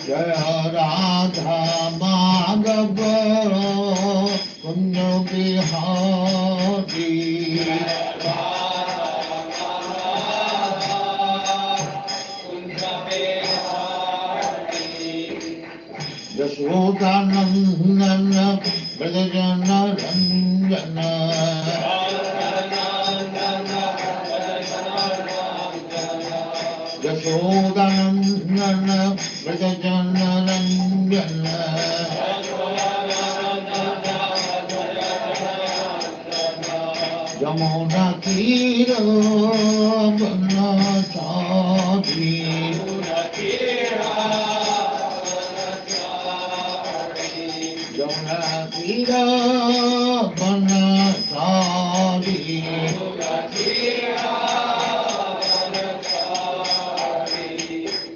Jaya Radha Madhava Kunja Bihari Yashodanandana Brajana Ranjana Yashodanandana Brajana Ranjana Yamuna Tira Banachari Yamuna Tira Banachari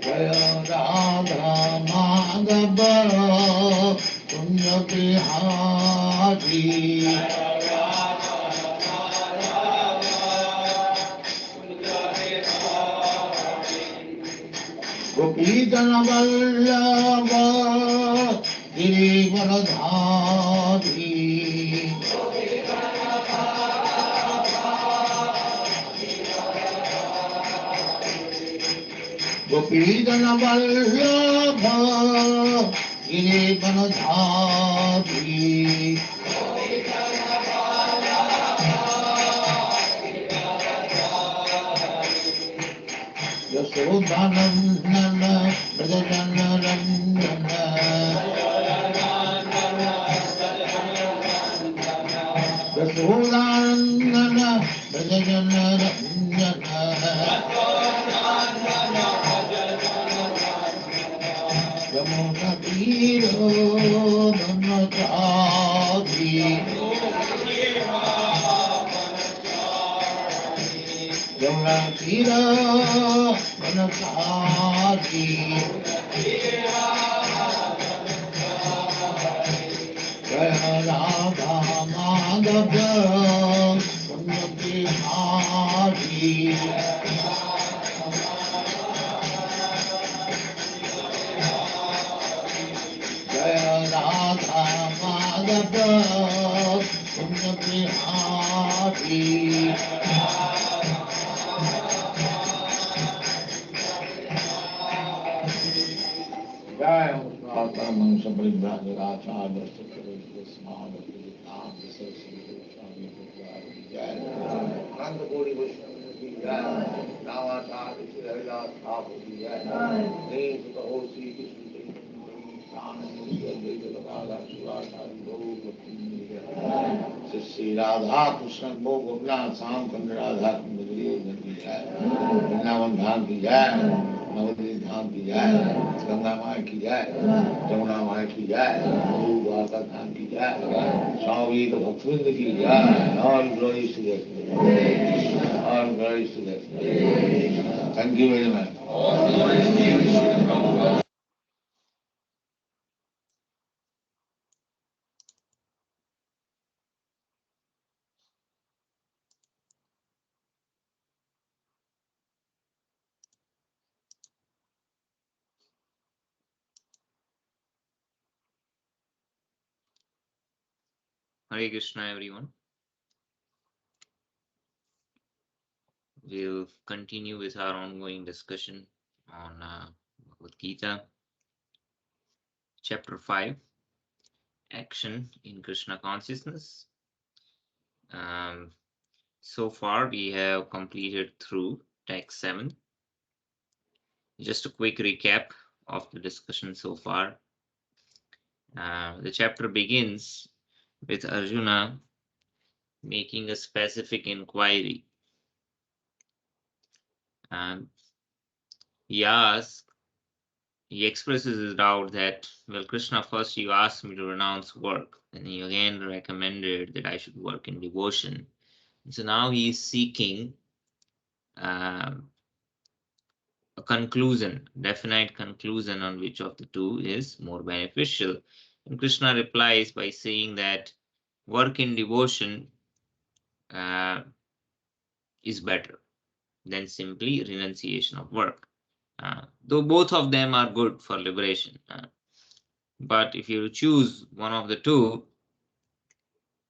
Jaya Radha Madhava Kunja Bihari Gopijana Vallabha Girivaradhari Gopijana Vallabha Girivaradhari Yashodanandana Brajana Ranjana Yashodanandana Brajana Ranjana Yamuna Tiro Banachari Yamuna Tiro Banachari Jaya Radha Madhava Kunja Bihari Jaya Radha Madhava Kunja Bihari Jaya Radha Mansa Paribhraja Acharya Sattva Smada Puritam Saraswati Jaya Nanda Gori Vaishnava Ki Jaya Navacharya Shri Haridas Thakur Ki Jaya Name to the whole Sri Krishna Shri Radha Krishna Bhogavna Sam Kanda Radha Kunda Yogan Ki Jai Vrindavan Dham Ki Jai Navadvip Dham Ki Jai Ganga Maya Ki Jai Jamuna Maya Ki Jai Guru Dwarka Dham Ki Jai Swami Bhaktivinoda Ki Jai All glories to that. All glories to that. Thank you very much. Hare Krishna, everyone. We'll continue with our ongoing discussion on Bhagavad Gita, Chapter 5, Action in Krishna Consciousness. So far, we have completed through text 7. Just a quick recap of the discussion so far. The chapter begins with Arjuna making a specific inquiry. He expresses his doubt that, well, Krishna, first you asked me to renounce work, and you again recommended that I should work in devotion. And so now he is seeking a conclusion, definite conclusion on which of the two is more beneficial. And Krishna replies by saying that work in devotion is better than simply renunciation of work. Though both of them are good for liberation. But if you choose one of the two,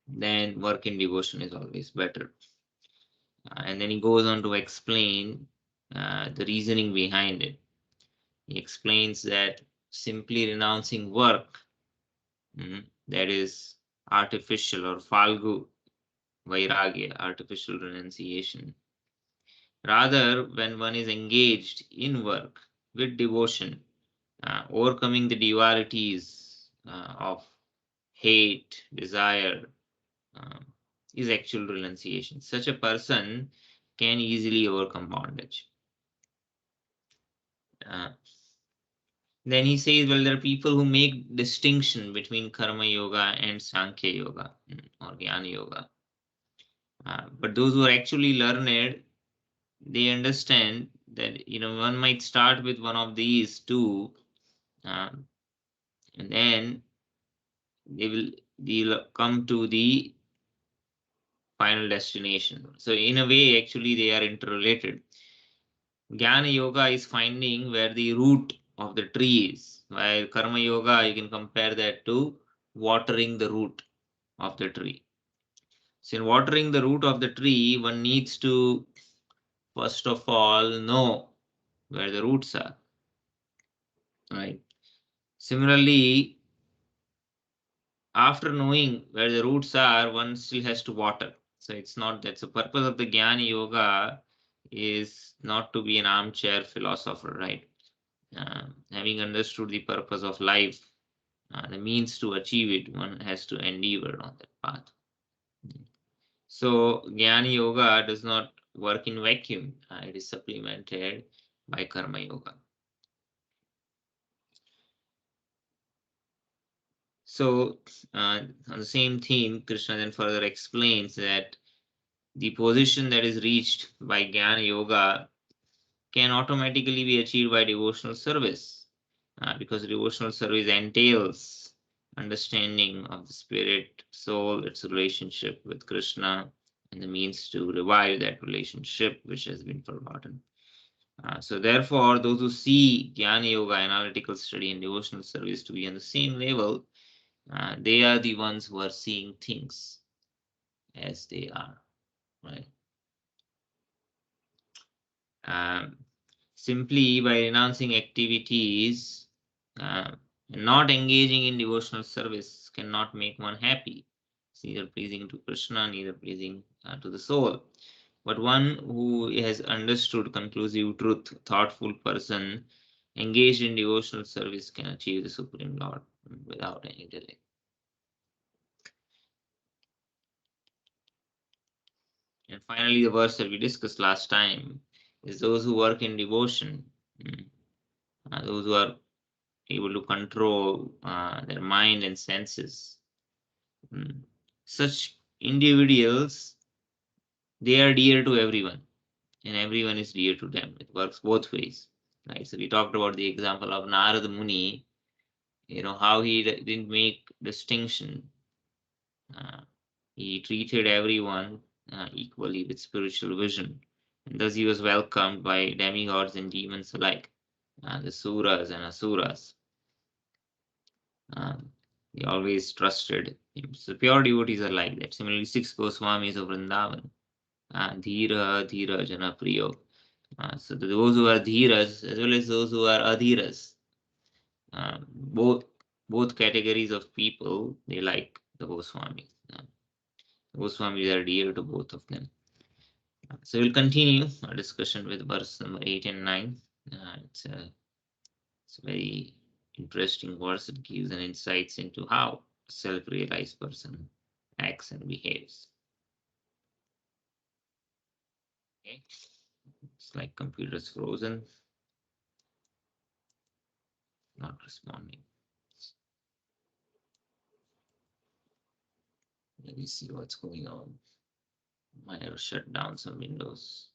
then work in devotion is always better. And then he goes on to explain the reasoning behind it. He explains that simply renouncing work, that is artificial or falgu vairagya, artificial renunciation. Rather, when one is engaged in work with devotion, overcoming the dualities of hate, desire, uh, is actual renunciation. Such a person can easily overcome bondage. Then he says, well, there are people who make distinction between karma yoga and sankhya yoga or jnana yoga. But those who are actually learned, they understand that one might start with one of these two, and then they'll come to the final destination. So in a way, actually, they are interrelated. Jnana yoga is finding where the root of the tree is, while karma yoga, you can compare that to watering the root of the tree. So in watering the root of the tree, one needs to first of all know where the roots are. Right. Similarly, after knowing where the roots are, one still has to water. So it's not that's the purpose of the Jnana yoga is not to be an armchair philosopher, right? Having understood the purpose of life, the means to achieve it, one has to endeavor on that path. So Jnana yoga does not work in vacuum. It is supplemented by karma yoga. So on the same theme, Krishna then further explains that the position that is reached by Jnana yoga can automatically be achieved by devotional service, because devotional service entails understanding of the spirit, soul, its relationship with Krishna, and the means to revive that relationship which has been forgotten. So therefore, those who see Jnana Yoga, analytical study, and devotional service to be on the same level, they are the ones who are seeing things as they are, right? Simply by renouncing activities, not engaging in devotional service cannot make one happy. It's neither pleasing to Krishna, neither pleasing to the soul. But one who has understood conclusive truth, thoughtful person, engaged in devotional service can achieve the Supreme Lord without any delay. And finally, the verse that we discussed last time is those who work in devotion, those who are able to control their mind and senses. Such individuals, they are dear to everyone, and everyone is dear to them. It works both ways, right? So we talked about the example of Narada Muni, how he didn't make distinction. He treated everyone equally with spiritual vision, and thus he was welcomed by demigods and demons alike, the suras and asuras. He always trusted him. So pure devotees are like that. Similarly, 6 Goswamis of Vrindavan, Dhira, Dhira, Jana, Priyo. So those who are Dhiras as well as those who are Adhiras, both categories of people, they like the Goswamis. Goswamis are dear to both of them. So we'll continue our discussion with verse number 8 and 9. It's a very interesting verse. It gives an insights into how a self-realized person acts and behaves. Okay, it's like computer's frozen, not responding. Let me see what's going on. Might have shut down some windows.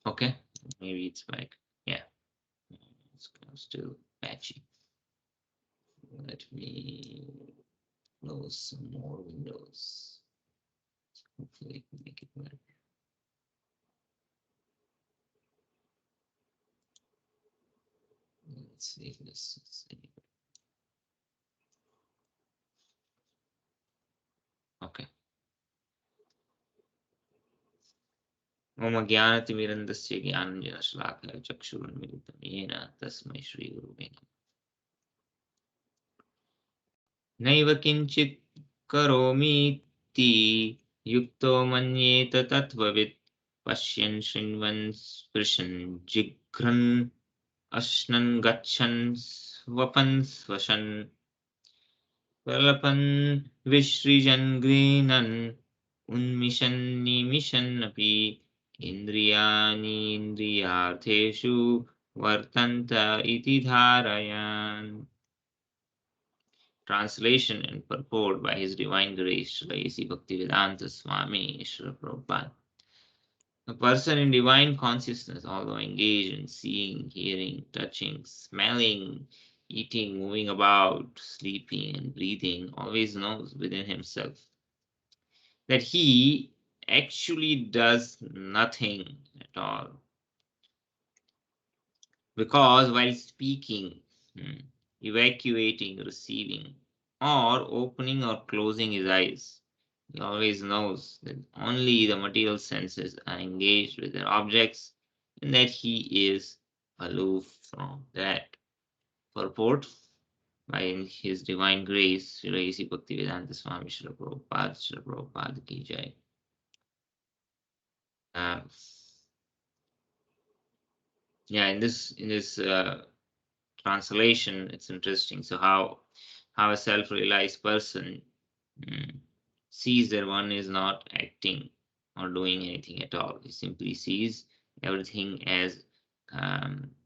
Okay, maybe it's back. Yeah, it's still patchy. Let me close some more windows. Hopefully, make it work. see if this is any- Okay. ओम ज्ञानतिमिरन्दस्य ज्ञानञ्जनशलाकया चक्षुरुन्मिलितं येन तस्मै श्रीगुरुवे नमः। नैव किञ्चित् करोमीति युक्तो मन्येत तत्त्ववित् पश्यन् शृण्वन् स्पृशन् जिघ्रन् अश्नन् गच्छन् स्वपन् स्वशन् प्रलपन् विसृजन् गृह्णन् उन्मिषन् निमिषन्नपि इन्द्रियाणीन्द्रियार्थेषु वर्तन्त इति धारयन्. Translation and purport by His Divine Grace, Srila A.C. Bhaktivedanta Swami, Srila Prabhupada. A person in divine consciousness, although engaged in seeing, hearing, touching, smelling, eating, moving about, sleeping, and breathing, always knows within himself that he actually does nothing at all. Because while speaking, evacuating, receiving, or opening or closing his eyes, he always knows that only the material senses are engaged with their objects and that he is aloof from that. Purport by His Divine Grace, Srila A.C. Bhaktivedanta Swami Srila Prabhupada ki jai. In this translation, it's interesting. So how a self-realized person sees that one is not acting or doing anything at all. He simply sees everything as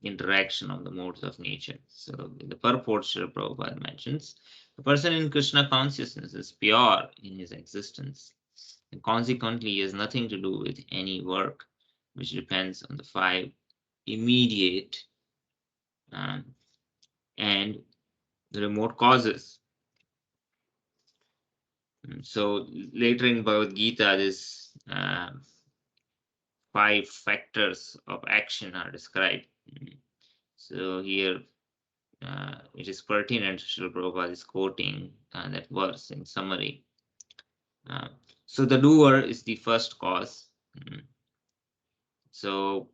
interaction of the modes of nature. So the purport Srila Prabhupada mentions, the person in Krishna consciousness is pure in his existence, and consequently has nothing to do with any work which depends on the five immediate and the remote causes. So later in Bhagavad Gita, this 5 factors of action are described. So here it is pertinent, Srila Prabhupada is quoting that verse in summary. So the doer is the first cause. So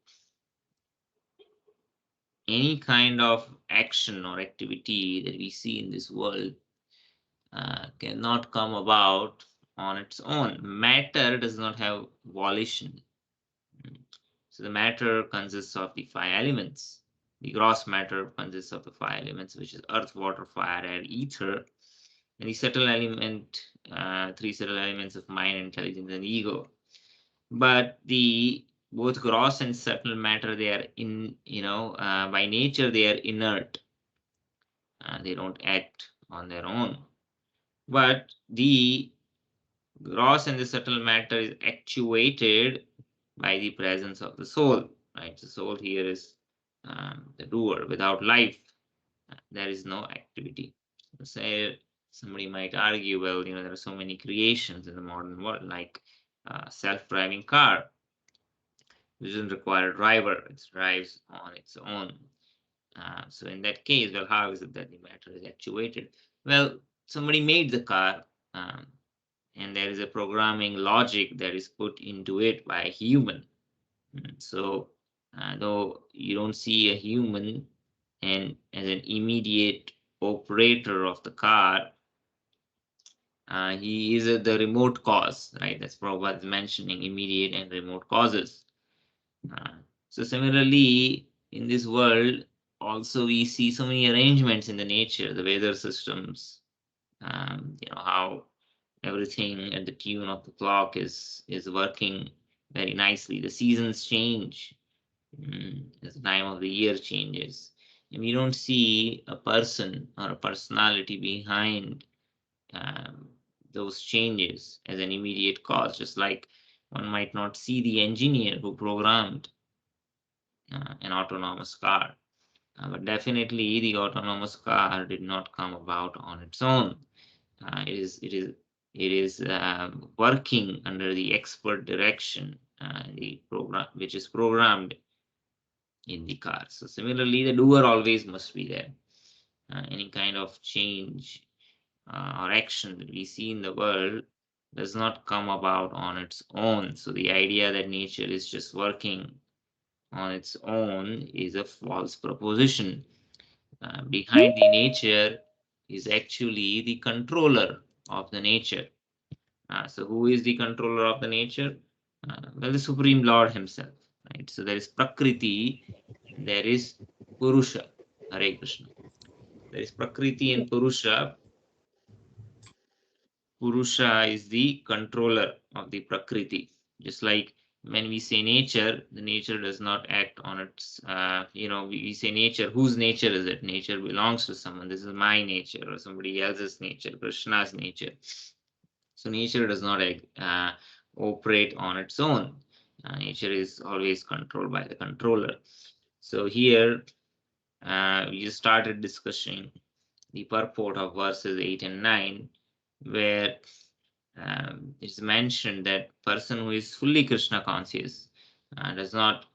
any kind of action or activity that we see in this world cannot come about on its own. Matter does not have volition. So the matter consists of the 5 elements. The gross matter consists of the 5 elements, which is earth, water, fire, air, ether. And the subtle element, 3 subtle elements of mind, intelligence, and ego. But the both gross and subtle matter, they are by nature they are inert. They don't act on their own. But the gross and the subtle matter is actuated by the presence of the soul, right? The soul here is the doer. Without life, there is no activity. Say somebody might argue, well, there are so many creations in the modern world, like self-driving car, which doesn't require a driver; it drives on its own. So in that case, well, how is it that the matter is actuated? Well, somebody made the car. And there is a programming logic that is put into it by a human. So though you don't see a human and as an immediate operator of the car, he is the remote cause, right? That's Prabhupada mentioning immediate and remote causes. So similarly, in this world, also we see so many arrangements in the nature, the weather systems, how everything at the tune of the clock is working very nicely. The seasons change as the time of the year changes, and we don't see a person or a personality behind those changes as an immediate cause. Just like one might not see the engineer who programmed an autonomous car, but definitely the autonomous car did not come about on its own. It is working under the expert direction, the program which is programmed in the car. So similarly, the doer always must be there. Any kind of change or action that we see in the world does not come about on its own. So the idea that nature is just working on its own is a false proposition. Behind the nature is actually the controller of the nature. So who is the controller of the nature? Well, the Supreme Lord himself, right? So there is Prakriti, there is Purusha. Hare Krishna. There is Prakriti and Purusha. Purusha is the controller of the Prakriti. Just like when we say nature, the nature does not act on its, we say nature. Whose nature is it? Nature belongs to someone. This is my nature or somebody else's nature, Krishna's nature. So nature does not operate on its own. Nature is always controlled by the controller. So here we just started discussing the purport of verses 8 and 9, where it's mentioned that person who is fully Krishna conscious does not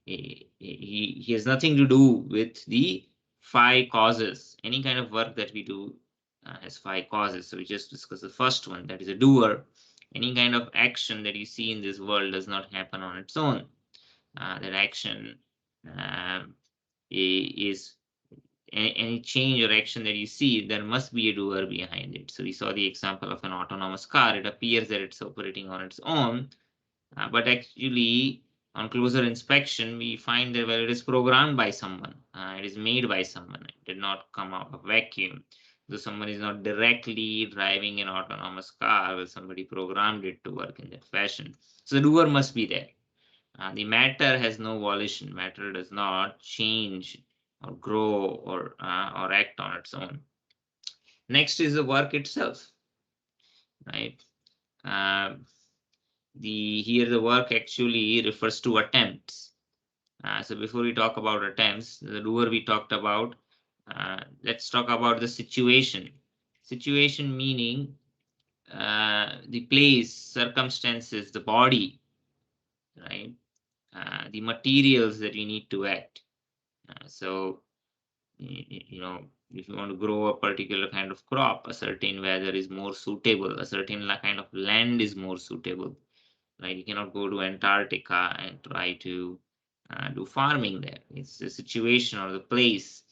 he has nothing to do with the five causes. Any kind of work that we do has five causes. So we just discussed the first one, that is a doer. Any kind of action that you see in this world does not happen on its own. That action is any change or action that you see, there must be a doer behind it. So we saw the example of an autonomous car. It appears that it's operating on its own, but actually on closer inspection, we find that, well, it is programmed by someone. It is made by someone. It did not come out of vacuum. So someone is not directly driving an autonomous car, but somebody programmed it to work in that fashion. So the doer must be there. The matter has no volition. Matter does not change or grow or act on its own. Next is the work itself, right? Here the work actually refers to attempts. So before we talk about attempts, the doer we talked about, let's talk about the situation. Situation meaning the place, circumstances, the body, right? The materials that you need to act. So, if you want to grow a particular kind of crop, a certain weather is more suitable, a certain kind of land is more suitable. Like you cannot go to Antarctica and try to do farming there. It's the situation or the place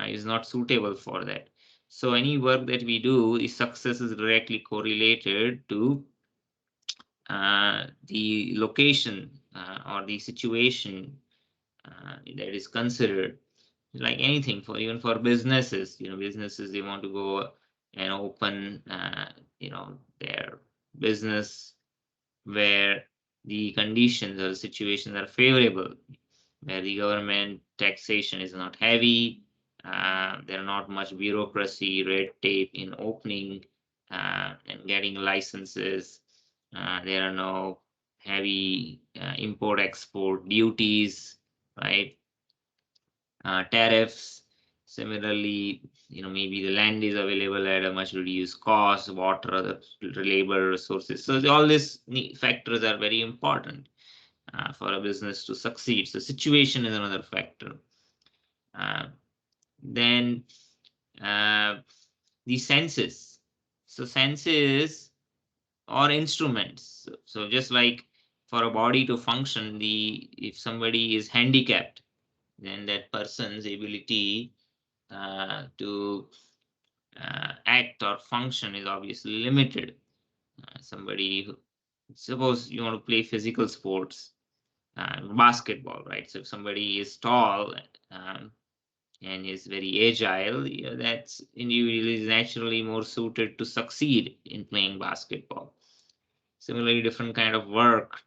is not suitable for that. So any work that we do, the success is directly correlated to the location or the situation that is considered. Like anything, for even for businesses, businesses, they want to go and open their business where the conditions or the situations are favorable, where the government taxation is not heavy, there are not much bureaucracy, red tape in opening and getting licenses. There are no heavy import-export duties, right? Tariffs. Similarly, maybe the land is available at a much reduced cost, water, other labor resources. So all these factors are very important for a business to succeed. So situation is another factor. Then the senses. So senses or instruments. So just like for a body to function, if somebody is handicapped, then that person's ability to act or function is obviously limited. Suppose you want to play physical sports, basketball, right? So if somebody is tall and is very agile, that individual is naturally more suited to succeed in playing basketball. Similarly, different kind of work,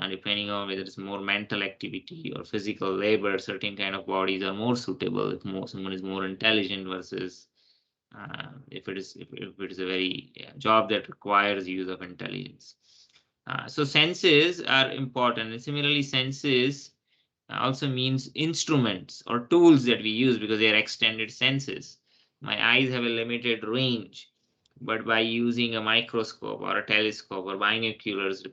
depending on whether it's more mental activity or physical labor, certain kind of bodies are more suitable if someone is more intelligent versus if it is a very job that requires use of intelligence. So senses are important, and similarly senses also means instruments or tools that we use because they are extended senses. My eyes have a limited range, but by using a microscope or a telescope or binoculars,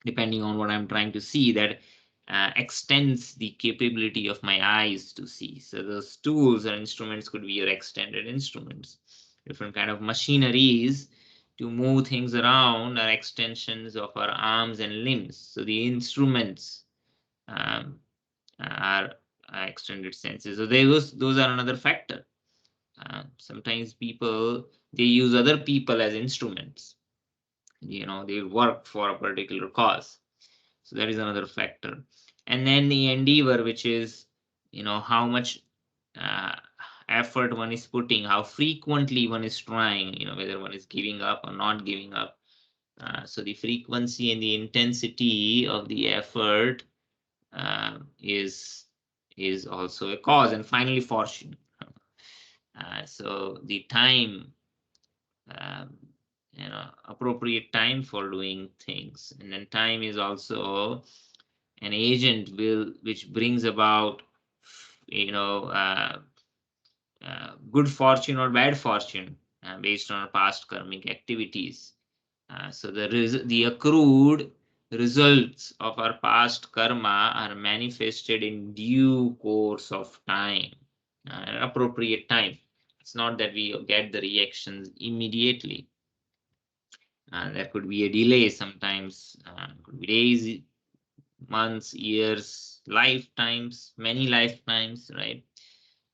depending on what I'm trying to see, that extends the capability of my eyes to see. So those tools or instruments could be your extended instruments. Different kind of machineries to move things around are extensions of our arms and limbs. So the instruments um, are extended senses. So those are another factor. Sometimes people, they use other people as instruments. They work for a particular cause. So that is another factor. And then the endeavor, which is, how much uh, effort one is putting, how frequently one is trying, whether one is giving up or not giving up. So the frequency and the intensity of the effort is also a cause. And finally, fortune. So the time, um, appropriate time for doing things, and then time is also an agent which brings about, you know, uh, good fortune or bad fortune based on our past karmic activities. So the accrued results of our past karma are manifested in due course of time, an appropriate time. It's not that we get the reactions immediately. There could be a delay sometimes, could be days, months, years, lifetimes, many lifetimes, right?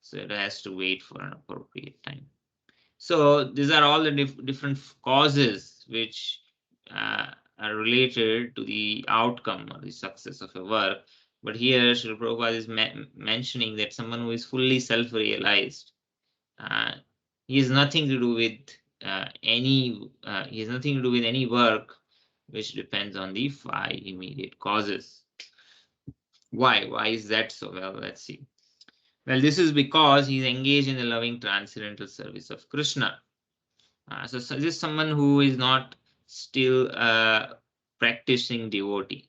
So it has to wait for an appropriate time. So these are all the different causes which are related to the outcome or the success of a work. But here Srila Prabhupada is mentioning that someone who is fully self-realized, uh, he has nothing to do with he has nothing to do with any work which depends on the five immediate causes. Why is that so? Well, let's see. Well, this is because he's engaged in the loving transcendental service of Krishna. So this is someone who is not still practicing devotee.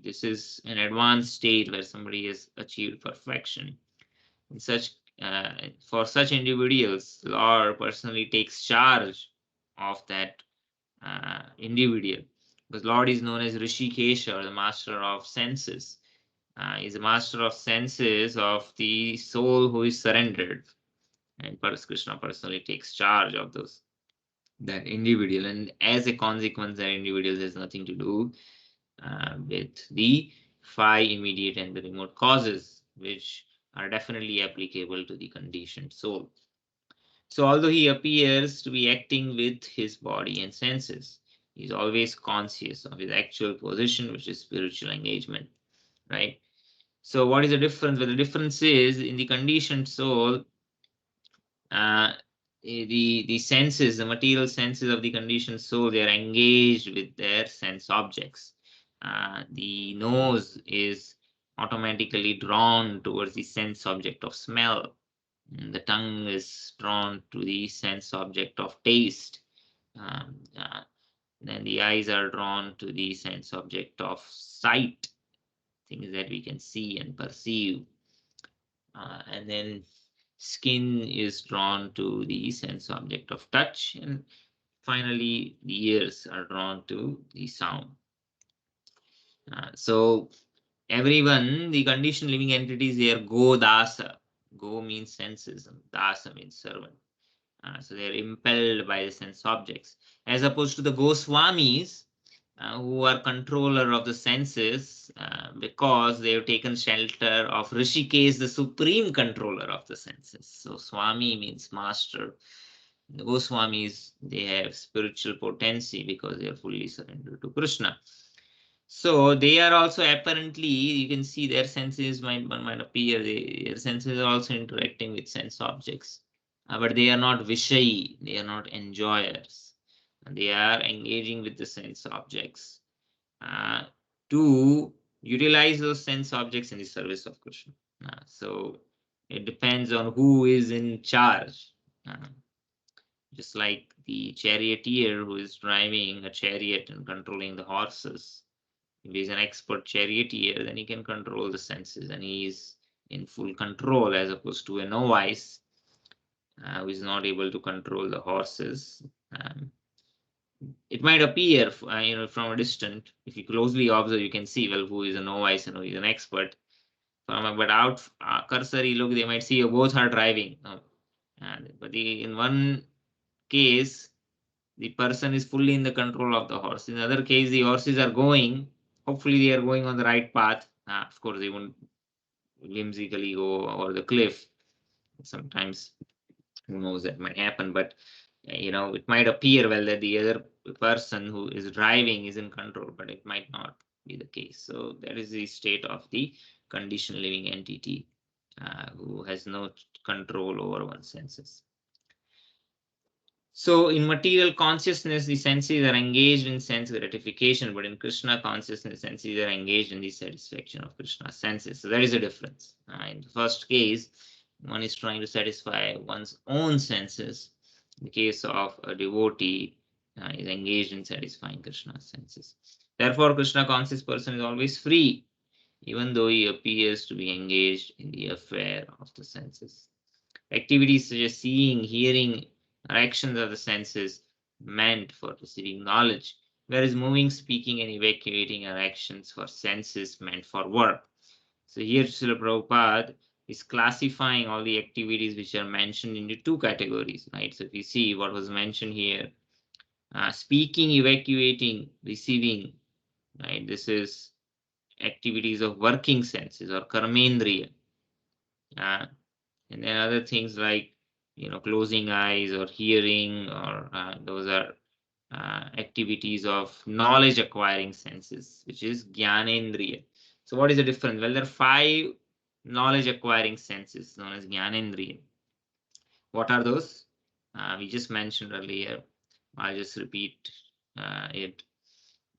This is an advanced state where somebody has achieved perfection. In for such individuals, Lord personally takes charge of that individual, because Lord is known as Rishikesha, or the master of senses. Is a master of senses of the soul who is surrendered, and Krishna personally takes charge of that individual, and as a consequence, that individual has nothing to do with the five immediate and the remote causes, which are definitely applicable to the conditioned soul. So although he appears to be acting with his body and senses, he is always conscious of his actual position, which is spiritual engagement, right? So what is the difference? Well, the difference is in the conditioned soul, the senses, the material senses of the conditioned soul, they are engaged with their sense objects. The nose is automatically drawn towards the sense object of smell. The tongue is drawn to the sense object of taste. Um, uh, then the eyes are drawn to the sense object of sight, things that we can see and perceive. And then skin is drawn to the sense object of touch, and finally the ears are drawn to the sound. So everyone, the conditioned living entities, they are go dasa. Go means senses, and dasa means servant. So they are impelled by the sense objects, as opposed to the Goswamis, who are controller of the senses, because they have taken shelter of Rishikesh, the supreme controller of the senses. So Swami means master. The Goswamis, they have spiritual potency because they are fully surrendered to Krishna. So they are also apparently, you can see their senses might appear, their senses are also interacting with sense objects. But they are not vishayi, they are not enjoyers. They are engaging with the sense objects to utilize those sense objects in the service of Krishna. So it depends on who is in charge. Just like the charioteer who is driving a chariot and controlling the horses. If he's an expert charioteer, then he can control the senses, and he is in full control, as opposed to a novice who is not able to control the horses. it might appear, from a distance. If you closely observe, you can see, well, who is a novice and who is an expert. But out cursory look, they might see both are driving. But in one case, the person is fully in the control of the horse. In the other case, the horses are going. Hopefully, they are going on the right path. Of course, they won't whimsically go over the cliff. Sometimes, who knows, that might happen. But it might appear, well, that the other person who is driving is in control, but it might not be the case. So that is the state of the conditioned living entity who has no control over one's senses. So in material consciousness, the senses are engaged in sense gratification, but in Krishna consciousness, senses are engaged in the satisfaction of Krishna's senses. So there is a difference. In the first case, one is trying to satisfy one's own senses. In the case of a devotee, is engaged in satisfying Krishna's senses. Therefore, Krishna conscious person is always free, even though he appears to be engaged in the affair of the senses. Activities such as seeing, hearing, are actions of the senses meant for receiving knowledge, whereas moving, speaking, and evacuating are actions for senses meant for work. So here Srila Prabhupada is classifying all the activities which are mentioned into two categories, right? So if you see what was mentioned here, speaking, evacuating, receiving, right? This is activities of working senses or karmendriya. And then other things like closing eyes or hearing, or those are activities of knowledge acquiring senses, which is jnanendriya. So what is the difference? Well, there are 5 knowledge acquiring senses known as jnanendriya. What are those? We just mentioned earlier. I'll just repeat it.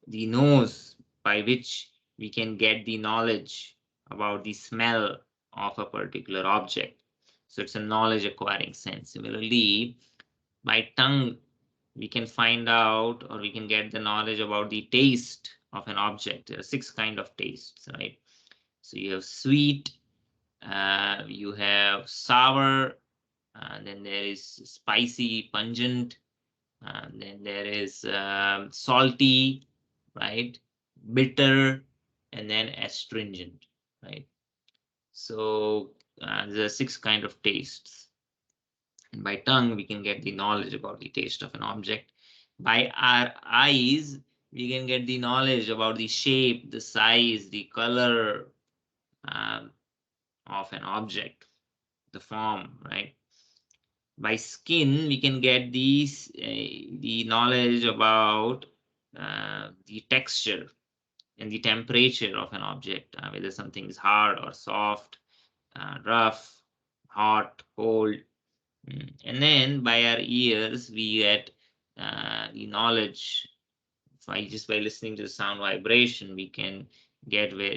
The nose, by which we can get the knowledge about the smell of a particular object. So it's a knowledge acquiring sense. Similarly, by tongue, we can find out, or we can get the knowledge about the taste of an object. There are 6 kinds of tastes, right? So you have sweet, you have sour, then there is spicy, pungent, then there is salty, right? Bitter, and then astringent, right? So there are 6 kinds of tastes. And by tongue, we can get the knowledge about the taste of an object. By our eyes, we can get the knowledge about the shape, the size, the color of an object, the form, right? By skin, we can get the knowledge about the texture and the temperature of an object, whether something is hard or soft, rough, hot, cold. And then by our ears, we get the knowledge. Just by listening to the sound vibration, we can get where,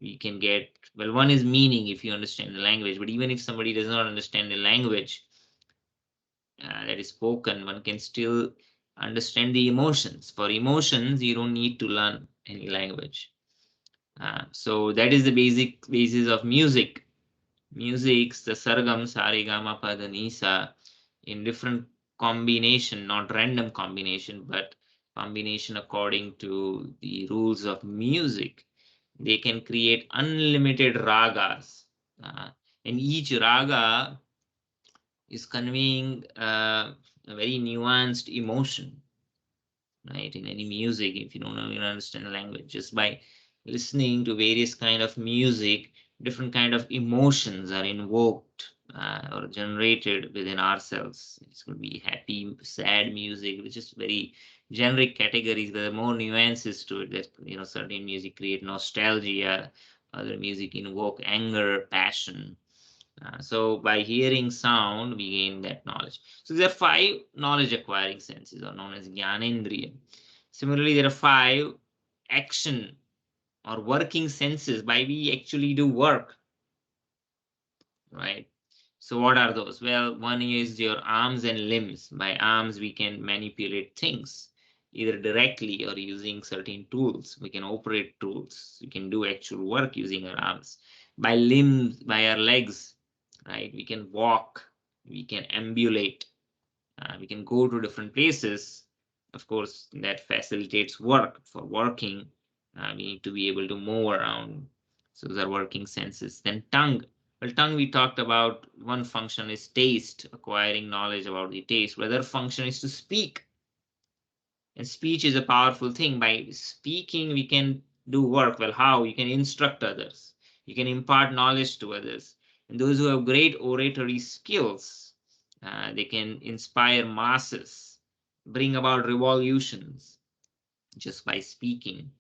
we can get, well, one is meaning if you understand the language, but even if somebody does not understand the language that is spoken, one can still understand the emotions. For emotions, you don't need to learn any language. So that is the basic basis of music. Music's the sargam, sarigama, pada, nisa, in different combination, not random combination, but combination according to the rules of music. They can create unlimited ragas. And each raga is conveying a very nuanced emotion, right? In any music, if you don't even understand the language, just by listening to various kind of music, different kind of emotions are invoked or generated within ourselves. It's going to be happy, sad music, which is very generic categories, but there are more nuances to it. That certain music create nostalgia, other music invoke anger, passion. So by hearing sound, we gain that knowledge. So there are 5 knowledge acquiring senses, are known as jnanendriya. Similarly, there are 5 action or working senses by we actually do work, right? So what are those? Well, one is your arms and limbs. By arms, we can manipulate things either directly or using certain tools. We can operate tools. We can do actual work using our arms. By limbs, by our legs, right? We can walk, we can ambulate, We can go to different places. Of course, that facilitates work. For working, we need to be able to move around. So those are working senses. Then tongue. Well, tongue we talked about, one function is taste, acquiring knowledge about the taste. The other function is to speak. And speech is a powerful thing. By speaking, we can do work. Well, how? You can instruct others. You can impart knowledge to others. And those who have great oratory skills, they can inspire masses, bring about revolutions just by speaking.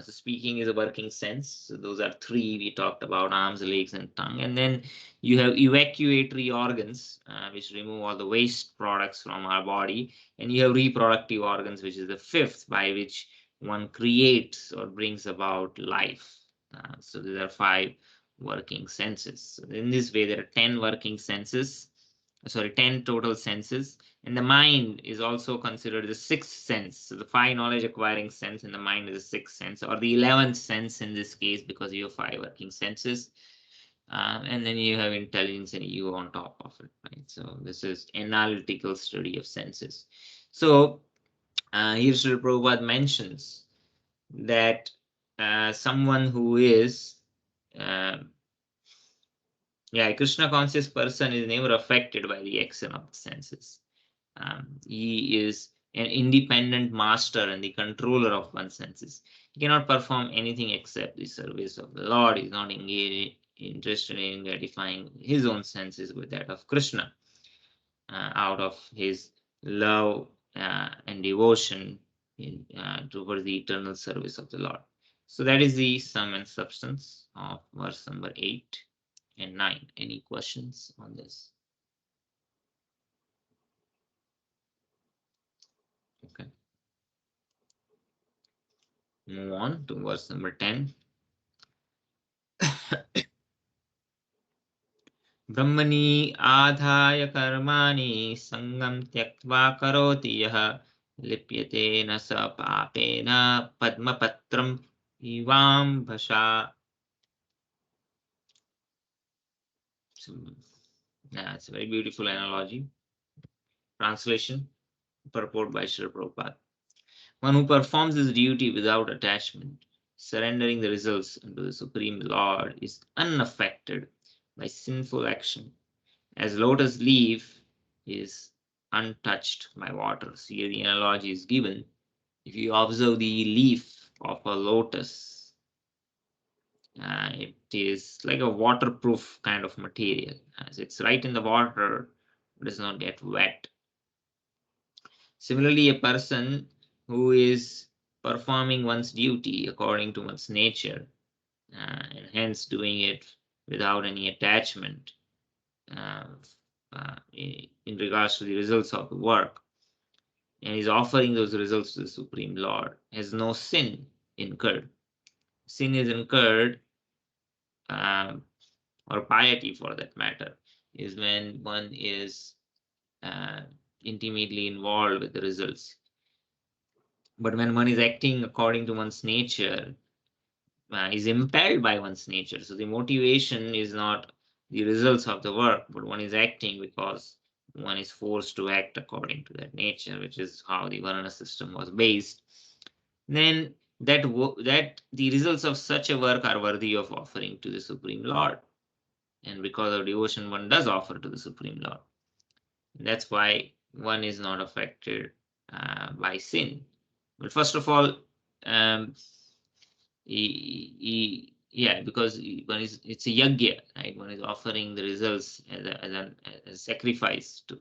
So speaking is a working sense. So those are three we talked about: arms, legs, and tongue. And then you have evacuatory organs, which remove all the waste products from our body. And you have reproductive organs, which is the fifth, by which one creates or brings about life. So there are five working senses. So in this way, there are 10 working senses. Sorry, 10 total senses. And the mind is also considered the sixth sense. So the five knowledge acquiring sense in the mind is the sixth sense, or the 11th sense in this case, because you have five working senses. And then you have intelligence and ego on top of it, right? So this is analytical study of senses. So here Srila Prabhupada mentions that someone who is Krishna conscious person is never affected by the action of the senses. He is an independent master and the controller of one's senses. He cannot perform anything except the service of the Lord. He is not interested in gratifying his own senses with that of Krishna, out of his love and devotion towards the eternal service of the Lord. So that is the sum and substance of verse number 8 and 9. Any questions on this? Okay. Move on to verse number 10. ब्रह्मणि आधाय कर्माणि संगं त्यक्त्वा करोति यः लिप्यते न स पापेन पद्मपत्रं इवाम्भसा. It's a very beautiful analogy. Translation, purport by Srila Prabhupada. One who performs his duty without attachment, surrendering the results unto the Supreme Lord, is unaffected by sinful action, as lotus leaf is untouched by water. So here the analogy is given. If you observe the leaf of a lotus, it is like a waterproof kind of material. As it's right in the water, it does not get wet. Similarly, a person who is performing one's duty according to one's nature, and hence doing it without any attachment in regards to the results of the work, and is offering those results to the Supreme Lord, has no sin incurred. Sin is incurred, or piety for that matter, is when one is intimately involved with the results. But when one is acting according to one's nature, is impelled by one's nature. So the motivation is not the results of the work, but one is acting because one is forced to act according to that nature, which is how the Varna system was based. Then that the results of such a work are worthy of offering to the Supreme Lord. And because of devotion, one does offer to the Supreme Lord. And that's why one is not affected by sin. But first of all, because it's a yagya, right? One is offering the results as a sacrifice to.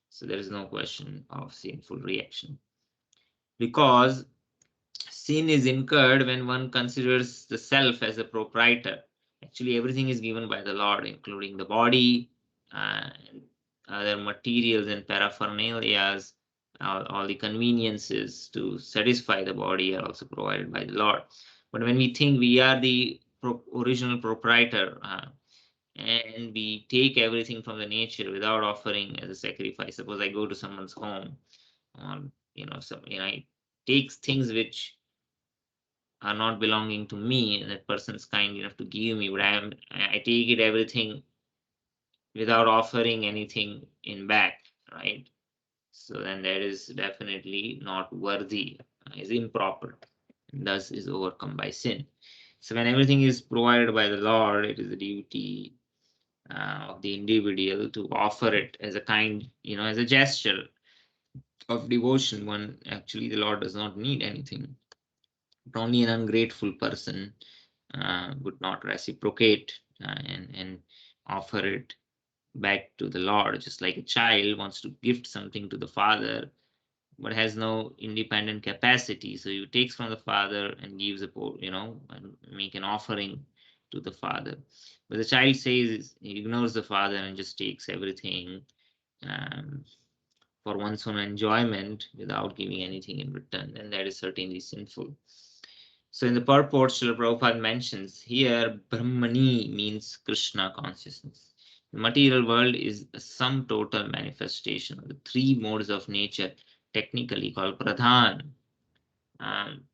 So there is no question of sinful reaction. Because sin is incurred when one considers the self as a proprietor. Actually, everything is given by the Lord, including the body and other materials and paraphernalias. All the conveniences to satisfy the body are also provided by the Lord. But when we think we are the original proprietor, and we take everything from the nature without offering as a sacrifice. Suppose I go to someone's home, I take things which are not belonging to me, and that person is kind enough to give me, but I take it everything without offering anything in back, right? So then that is definitely not worthy, is improper, and thus is overcome by sin. So when everything is provided by the Lord, it is the duty of the individual to offer it as a kind, as a gesture of devotion. One actually, the Lord does not need anything, but only an ungrateful person would not reciprocate and offer it back to the Lord, just like a child wants to gift something to the father but has no independent capacity. So he takes from the father and gives and make an offering to the father. But the child says he ignores the father and just takes everything um, for one's own enjoyment without giving anything in return, and that is certainly sinful. So in the purport, Srila Prabhupada mentions here, Brahmani means Krishna consciousness. The material world is a sum total manifestation of the three modes of nature, technically called Pradhan. Um,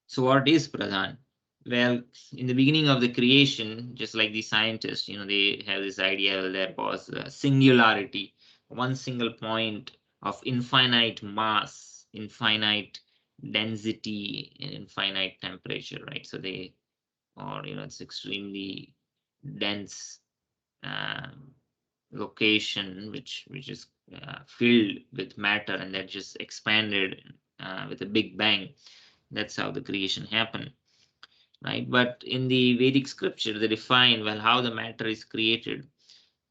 so what is Pradhan? Well, in the beginning of the creation, just like the scientists, they have this idea there was a singularity, one single point of infinite mass, infinite density, and infinite temperature, right? So it's extremely dense location, which is filled with matter, and that just expanded with a big bang. That's how the creation happened, right? But in the Vedic scripture, they define well how the matter is created.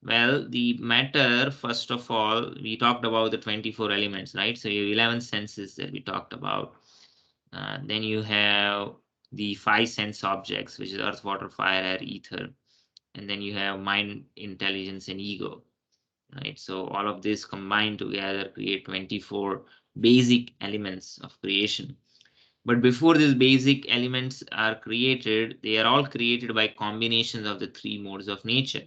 Well, the matter, first of all, we talked about the 24 elements, right? So you have 11 senses that we talked about. Then you have the 5 sense objects, which is earth, water, fire, air, ether. And then you have mind, intelligence, and ego, right? So all of this combined together create 24 basic elements of creation. But before these basic elements are created, they are all created by combinations of the three modes of nature.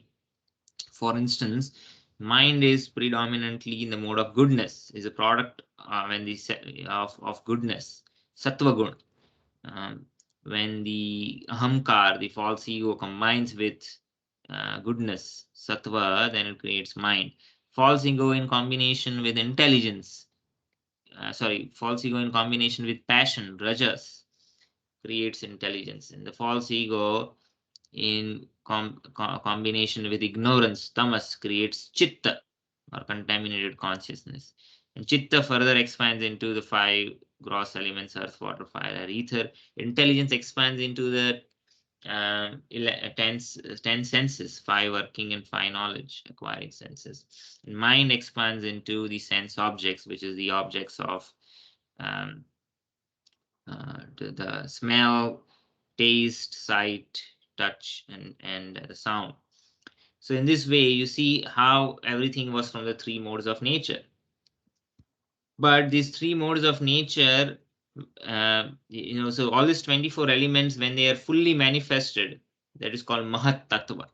For instance, mind is predominantly in the mode of goodness, is a product of goodness, sattva gun. When the ahamkar, the false ego, combines with goodness, sattva, then it creates mind. False ego in combination with intelligence, false ego in combination with passion, rajas, creates intelligence. And the false ego in combination with ignorance, tamas, creates chitta or contaminated consciousness. And chitta further expands into the 5 gross elements, earth, water, fire, air, ether. Intelligence expands into the 10 senses, 5 working and 5 knowledge acquiring senses. And mind expands into the sense objects, which is the objects of um, the smell, taste, sight, touch, and the sound. So in this way, you see how everything was from the 3 modes of nature. But these 3 modes of nature, so all these 24 elements, when they are fully manifested, that is called Mahat Tattva.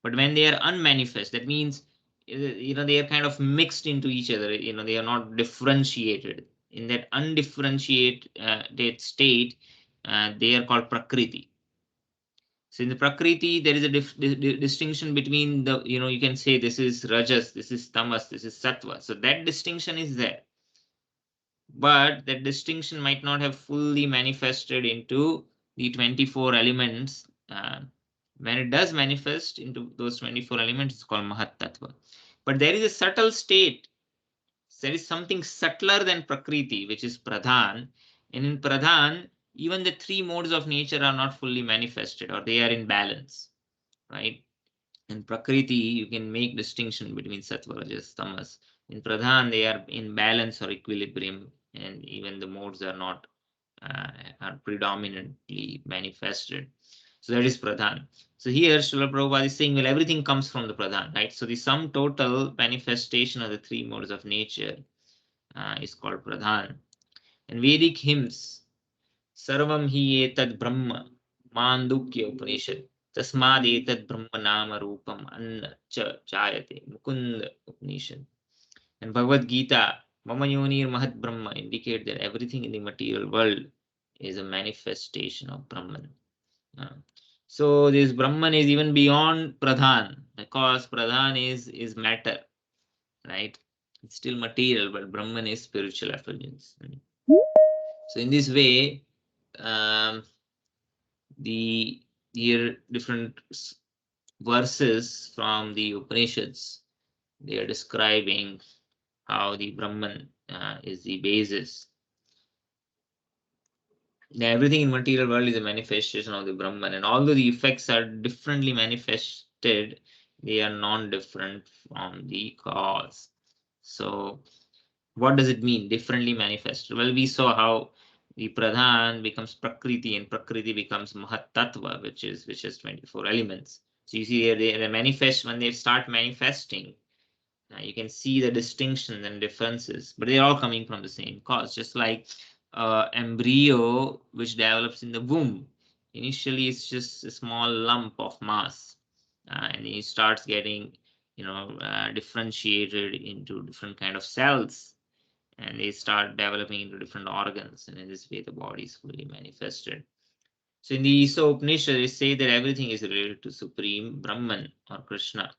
But when they are unmanifest, that means they are kind of mixed into each other. They are not differentiated. In that undifferentiated state, they are called Prakriti. So in the Prakriti, there is a distinction between the, you can say this is Rajas, this is Tamas, this is Sattva. So that distinction is there. But that distinction might not have fully manifested into the 24 elements. When it does manifest into those 24 elements, it's called Mahat Tattva. But there is a subtle state. There is something subtler than Prakriti, which is Pradhan. And in Pradhan, even the 3 modes of nature are not fully manifested, or they are in balance, right? In Prakriti, you can make distinction between Sattva, Rajas, Tamas. In Pradhan, they are in balance or equilibrium, and even the modes are not are predominantly manifested. So that is Pradhan. So here, Srila Prabhupada is saying, well, everything comes from the Pradhan, right? So the sum total manifestation of the 3 modes of nature is called Pradhan. And Vedic hymns, Sarvam hi etad Brahma, Mandukya Upanishad, Tasmad etad Brahma Nama Rupam Anna Cha Chayate, Mukunda Upanishad. And Bhagavad Gita, Mama Yonir Mahat Brahma, indicate that everything in the material world is a manifestation of Brahman. So this Brahman is even beyond Pradhan, because Pradhan is matter, right? It's still material, but Brahman is spiritual effulgence. So in this way, the here different verses from the Upanishads, they are describing how the Brahman is the basis. Everything in material world is a manifestation of the Brahman, and although the effects are differently manifested, they are non-different from the cause. So what does it mean, differently manifested? Well, we saw how the Pradhan becomes Prakriti and Prakriti becomes Mahat Tattva, which is 24 elements. So you see they manifest when they start manifesting. You can see the distinctions and differences, but they're all coming from the same cause. Just like embryo which develops in the womb, initially it's just a small lump of mass, and it starts getting differentiated into different kind of cells, and they start developing into different organs, and in this way the body is fully manifested. So in the Isa Upanishad, they say that everything is related to Supreme Brahman or Krishna,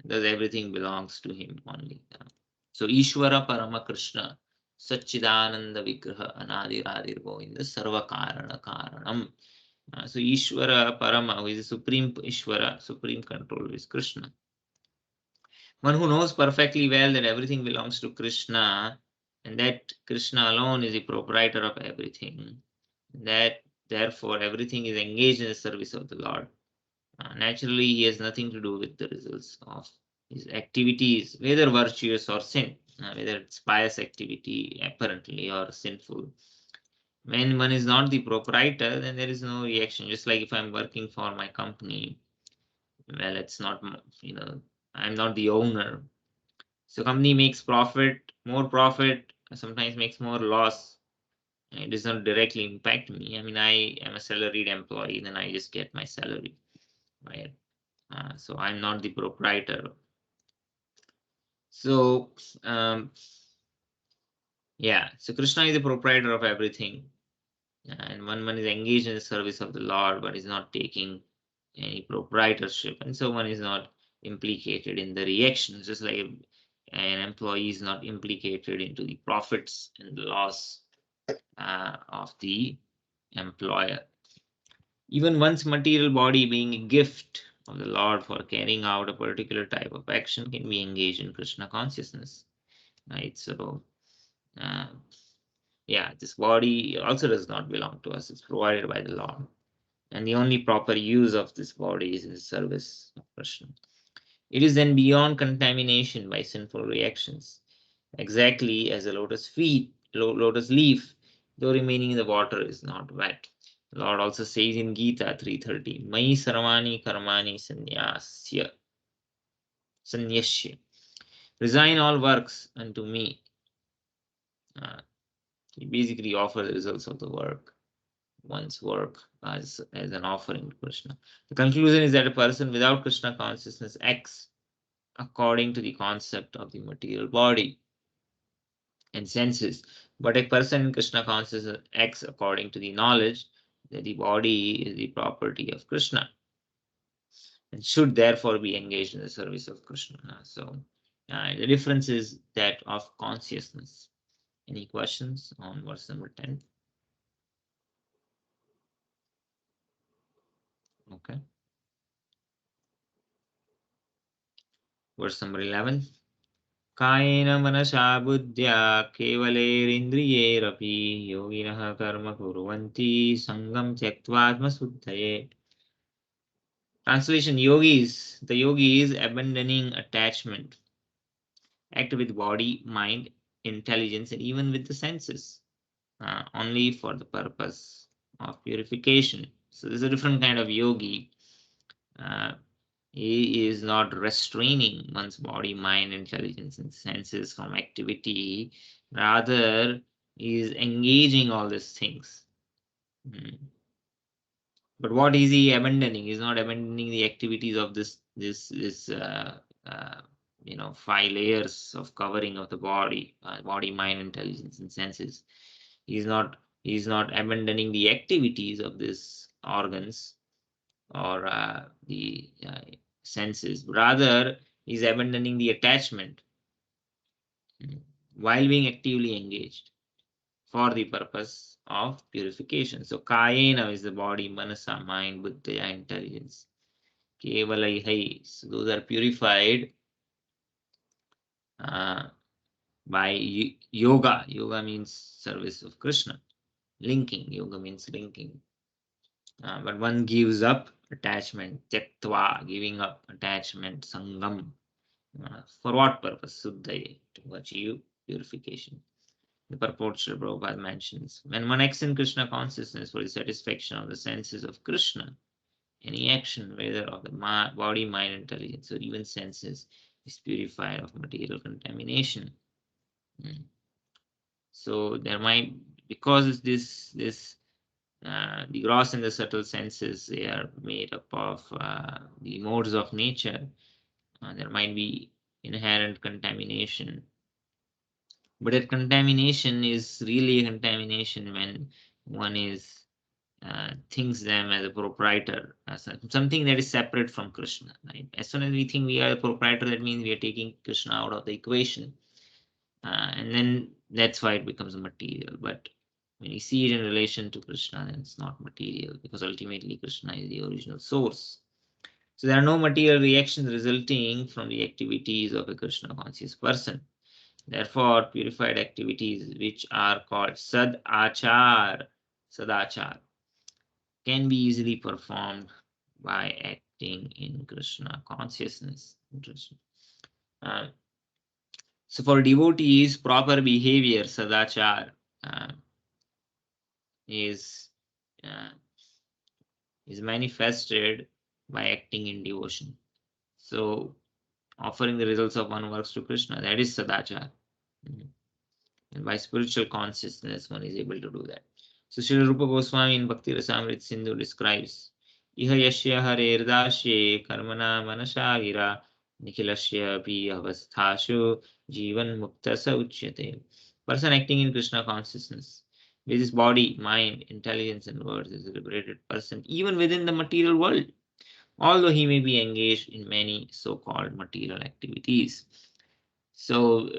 because everything belongs to him only. So Ishvara Parama Krishna Satchidananda Vigraha Anadiradir Govinda Sarva Karana Karanam. So Ishvara Parama, who is the Supreme Ishvara, Supreme Control, is Krishna. One who knows perfectly well that everything belongs to Krishna, and that Krishna alone is the proprietor of everything, that therefore everything is engaged in the service of the Lord. Naturally, he has nothing to do with the results of his activities, whether virtuous or sin, whether it's pious activity apparently or sinful. When one is not the proprietor, then there is no reaction. Just like if I'm working for my company, well, it's not, I'm not the owner. So company makes profit, more profit, sometimes makes more loss. It does not directly impact me. I mean, I am a salaried employee, then I just get my salary, right? So I'm not the proprietor. So yeah, so Krishna is the proprietor of everything, and when one is engaged in the service of the Lord, but is not taking any proprietorship, and so one is not implicated in the reactions, just like an employee is not implicated into the profits and the loss of the employer. Even one's material body being a gift of the Lord for carrying out a particular type of action can be engaged in Krishna consciousness, right? So uh, yeah, this body also does not belong to us. It's provided by the Lord. And the only proper use of this body is in the service of Krishna. It is then beyond contamination by sinful reactions, exactly as a lotus leaf, though remaining in the water, is not wet. The Lord also says in Gita 3:30, Mai sarvani karmani sanyasya. Resign all works unto me. He basically offers the results of the work, one's work, as an offering to Krishna. The conclusion is that a person without Krishna consciousness acts according to the concept of the material body and senses, but a person in Krishna consciousness acts according to the knowledge that the body is the property of Krishna and should therefore be engaged in the service of Krishna. So the difference is that of consciousness. Any questions on verse number 10? Okay. Verse number 11. कायेन मनसा बुद्ध्या केवलैरिन्द्रियैरपि योगिनः कर्म कुर्वन्ति सङ्गं त्यक्त्वात्मशुद्धये. Translation: the yogis abandoning attachment, act with body, mind, intelligence, and even with the senses, only for the purpose of purification. So there's a different kind of yogi. He is not restraining one's body, mind, intelligence, and senses from activity. Rather, he is engaging all these things. But what is he abandoning? He's not abandoning the activities of this 5 layers of covering of the body, body, mind, intelligence, and senses. He's not abandoning the activities of these organs or the senses. Rather, he's abandoning the attachment. while being actively engaged for the purpose of purification. So kayena is the body, manasa, mind, buddhya, intelligence. Kevalai, so those are purified by yoga. Yoga means service of Krishna. Linking, yoga means linking. But one gives up attachment, tyaktva, giving up attachment, sangam. For what purpose? Suddhaya, to achieve purification. The purport Srila Prabhupada mentions. When one acts in Krishna consciousness for the satisfaction of the senses of Krishna, any action, whether of the body, mind, intelligence, or even senses, is purified of material contamination. So there might, because the gross and the subtle senses, they are made up of the modes of nature. There might be inherent contamination, but that contamination is really a contamination when one is thinks them as a proprietor, as something that is separate from Krishna. Right? As soon as we think we are a proprietor, that means we are taking Krishna out of the equation, and then that's why it becomes material. But when you see it in relation to Krishna, then it's not material, because ultimately Krishna is the original source. So there are no material reactions resulting from the activities of a Krishna conscious person. Therefore, purified activities, which are called sadachar, can be easily performed by acting in Krishna consciousness. Interesting. So for devotees, proper behavior, sadachar, uh, is uh, is manifested by acting in devotion. So offering the results of one works to Krishna, that is sadachar. And by spiritual consciousness, one is able to do that. So Srila Rupa Goswami in Bhakti Rasamrita Sindhu describes Iha yashya hareرداشye karmana manasha gira nikhilasya pi avasthashu jivan mukta sa uchyate. Person acting in Krishna consciousness with his body, mind, intelligence, and words is a liberated person, even within the material world, although he may be engaged in many so-called material activities. So,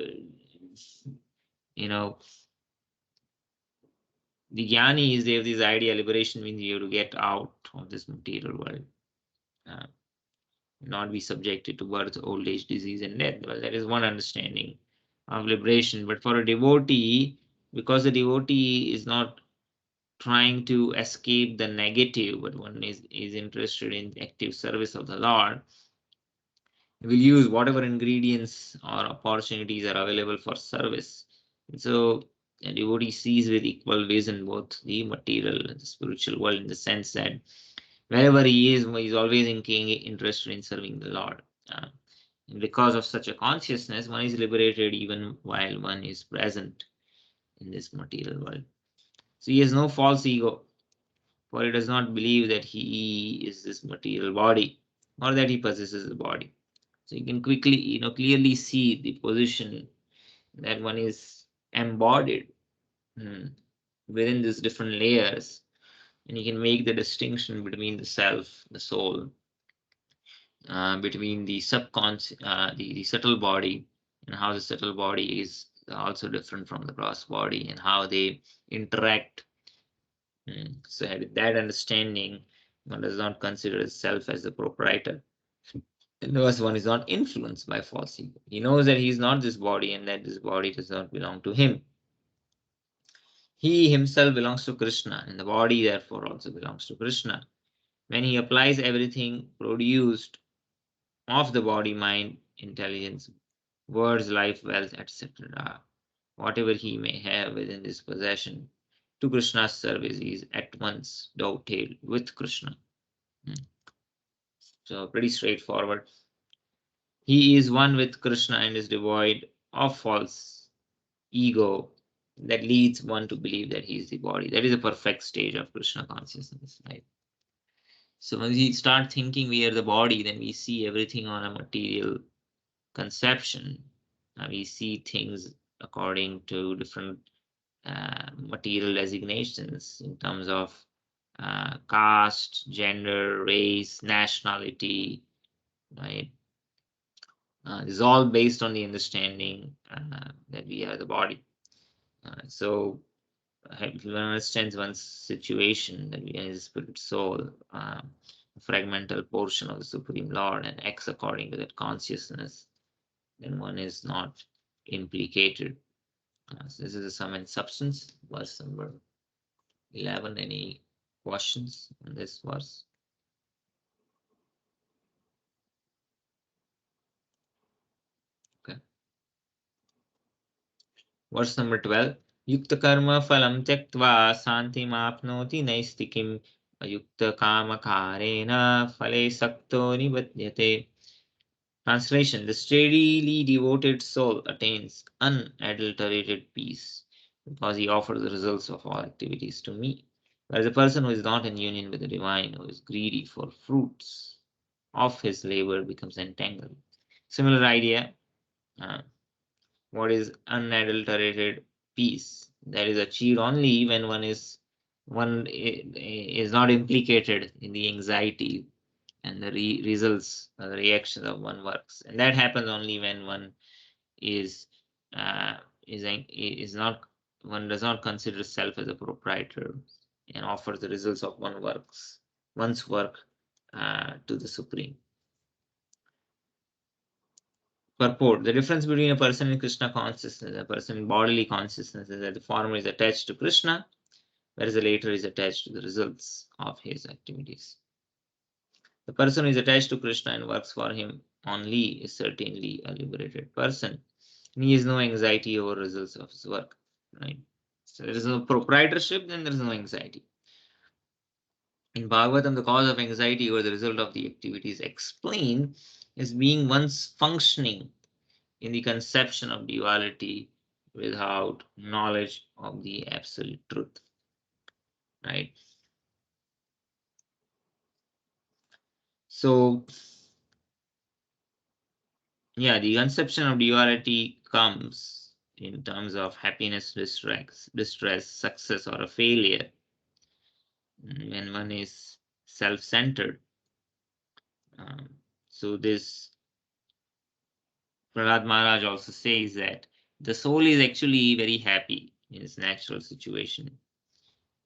you know, the jnani is, they have this idea, liberation means you have to get out of this material world, not be subjected to birth, old age, disease, and death. Well, that is one understanding of liberation. But for a devotee, because the devotee is not trying to escape the negative, but one is interested in active service of the Lord, will use whatever ingredients or opportunities are available for service. And so a devotee sees with equal vision both the material and the spiritual world, in the sense that wherever he is always interested in serving the Lord. And because of such a consciousness, one is liberated even while one is present in this material world. So he has no false ego, for he does not believe that he is this material body or that he possesses a body. So you can quickly, clearly see the position that one is embodied within these different layers, and you can make the distinction between the self, the soul, between the subconscious, the subtle body, and how the subtle body is also different from the gross body, and how they interact. So with that understanding, one does not consider itself as the proprietor. Thus, one is not influenced by false ego. He knows that he is not this body and that this body does not belong to him. He himself belongs to Krishna, and the body therefore also belongs to Krishna. When he applies everything produced of the body, mind, intelligence, words, life, wealth, etc., whatever he may have within his possession, to Krishna's service, he is at once dovetailed with Krishna. So, pretty straightforward. He is one with Krishna and is devoid of false ego that leads one to believe that he is the body. That is a perfect stage of Krishna consciousness, right? So when we start thinking we are the body, then we see everything on a material conception. We see things according to different material designations in terms of caste, gender, race, nationality, right? This is all based on the understanding that we are the body. So if one understands one's situation, that we are his spirit soul, a fragmental portion of the Supreme Lord, and acts according to that consciousness, then one is not implicated. So this is the sum and substance, verse number 11. Any questions on this verse? Okay. Verse number 12. Yukta karma phalam tyaktva santimapnoti naistikim ayukta kamakarena phale sakto nibadyate. Translation: the steadily devoted soul attains unadulterated peace because he offers the results of all activities to me. Whereas a person who is not in union with the divine, who is greedy for fruits of his labor, becomes entangled. Similar idea. What is unadulterated peace? That is achieved only when one is not implicated in the anxiety and the results, the reactions of one works, and that happens only when one is uh, is not one does not consider self as a proprietor and offers the results of one's work to the supreme. Purport: the difference between a person in Krishna consciousness and a person in bodily consciousness is that the former is attached to Krishna, whereas the latter is attached to the results of his activities. The person who is attached to Krishna and works for him only is certainly a liberated person. And he has no anxiety over results of his work. Right? So there is no proprietorship, then there is no anxiety. In Bhagavatam, the cause of anxiety or the result of the activity is explained as being one's functioning in the conception of duality without knowledge of the absolute truth. Right? So, yeah, the conception of duality comes in terms of happiness, distress, success, or a failure when one is self-centered. So this Prahlad Maharaj also says that the soul is actually very happy in its natural situation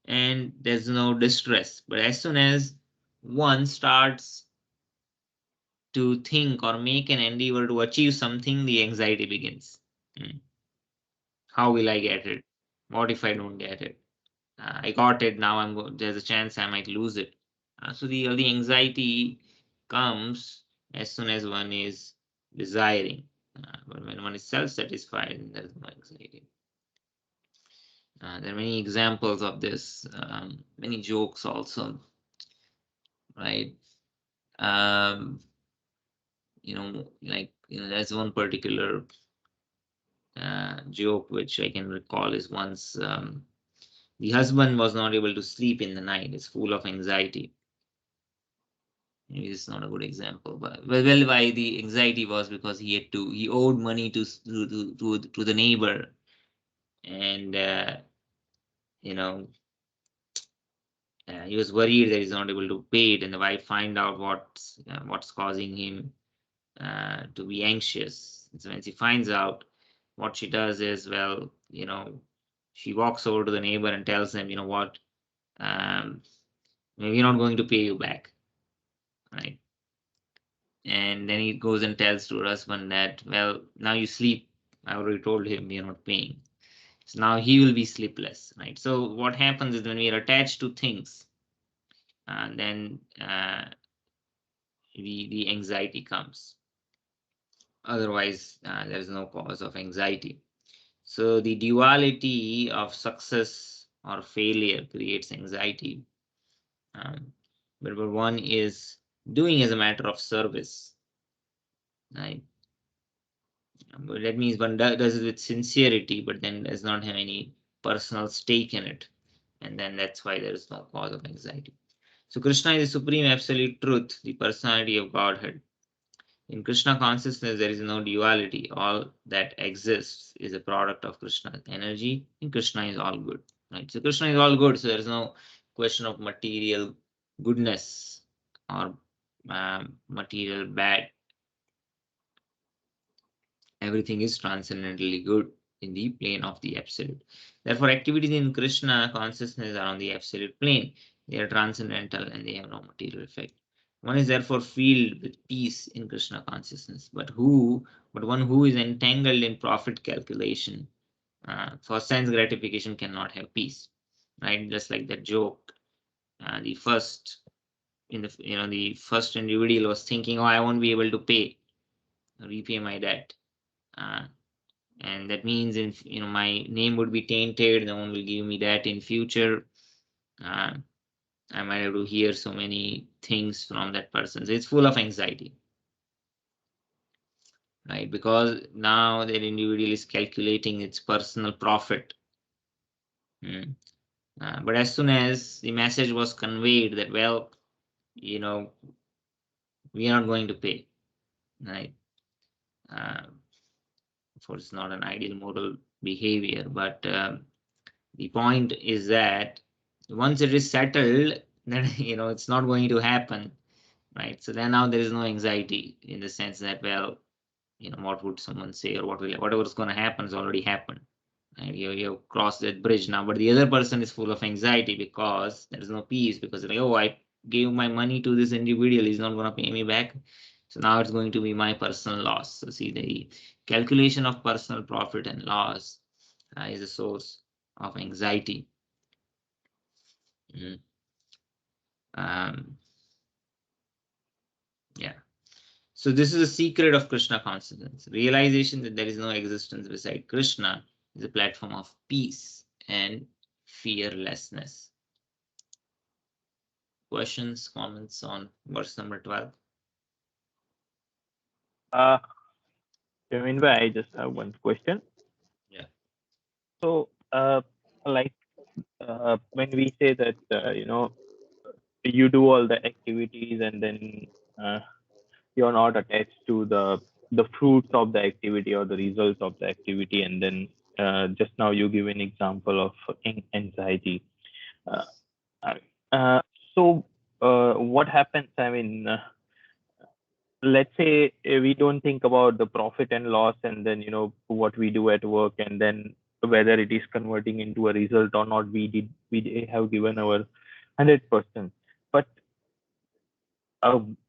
and there's no distress. But as soon as one starts to think or make an endeavor to achieve something, the anxiety begins. How will I get it? What if I don't get it? I got it, now there's a chance I might lose it. So the anxiety comes as soon as one is desiring. But when one is self-satisfied, there is no anxiety. There are many examples of this, many jokes also, right? There's one particular joke which I can recall is once the husband was not able to sleep in the night. It's full of anxiety. Maybe it's not a good example, but well, why the anxiety was because he owed money to the neighbor, and he was worried that he's not able to pay it, and the wife find out what's causing him to be anxious. And so when she finds out, what she does is, well, she walks over to the neighbor and tells him, what, maybe we're not going to pay you back, right? And then he goes and tells to her husband that, well, now you sleep. I already told him you're not paying. So now he will be sleepless, right? So what happens is when we are attached to things, then the anxiety comes. Otherwise, there is no cause of anxiety. So the duality of success or failure creates anxiety. But one is doing as a matter of service, right? But that means one does it with sincerity, but then does not have any personal stake in it. And then that's why there is no cause of anxiety. So Krishna is the supreme absolute truth, the personality of Godhead. In Krishna consciousness, there is no duality. All that exists is a product of Krishna's energy, and Krishna is all good. Right? So Krishna is all good, so there is no question of material goodness or material bad. Everything is transcendently good in the plane of the absolute. Therefore, activities in Krishna consciousness are on the absolute plane. They are transcendental and they have no material effect. One is therefore filled with peace in Krishna consciousness, but one who is entangled in profit calculation for sense gratification cannot have peace, right? Just like that joke, the first the first individual was thinking, oh, I won't be able to repay my debt. And that means my name would be tainted, no one will give me that in future. I might have to hear so many things from that person, so it's full of anxiety, right? Because now that individual is calculating its personal profit. But as soon as the message was conveyed that, well, we are not going to pay, right? Of course, it's not an ideal moral behavior, but the point is that once it is settled, then it's not going to happen, right? So then now there is no anxiety in the sense that, well, what would someone say, or whatever's going to happen has already happened, right? You crossed that bridge now, but the other person is full of anxiety because there is no peace, because like, oh, I gave my money to this individual, he's not going to pay me back, so now it's going to be my personal loss. So see, the calculation of personal profit and loss is a source of anxiety. Yeah. So this is a secret of Krishna consciousness. Realization that there is no existence beside Krishna is a platform of peace and fearlessness. Questions, comments on verse number 12? I just have one question. Yeah. So, when we say that, you do all the activities and then you're not attached to the fruits of the activity or the results of the activity, and then just now you give an example of anxiety. Uh, uh, so, what happens? I mean, let's say we don't think about the profit and loss, and then what we do at work, and then whether it is converting into a result or not. We have given our 100%, but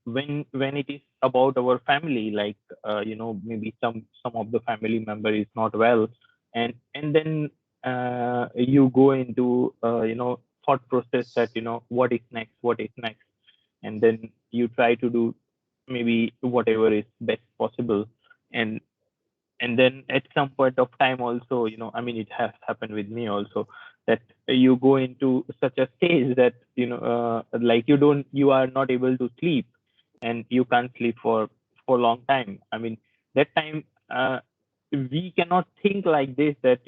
when it is about our family, like maybe some of the family member is not well, and then you go into thought process that what is next, and then you try to do maybe whatever is best possible, and then at some point of time also, I mean, it has happened with me also, that you go into such a stage that like you are not able to sleep, and you can't sleep for a long time. I mean, that time we cannot think like this, that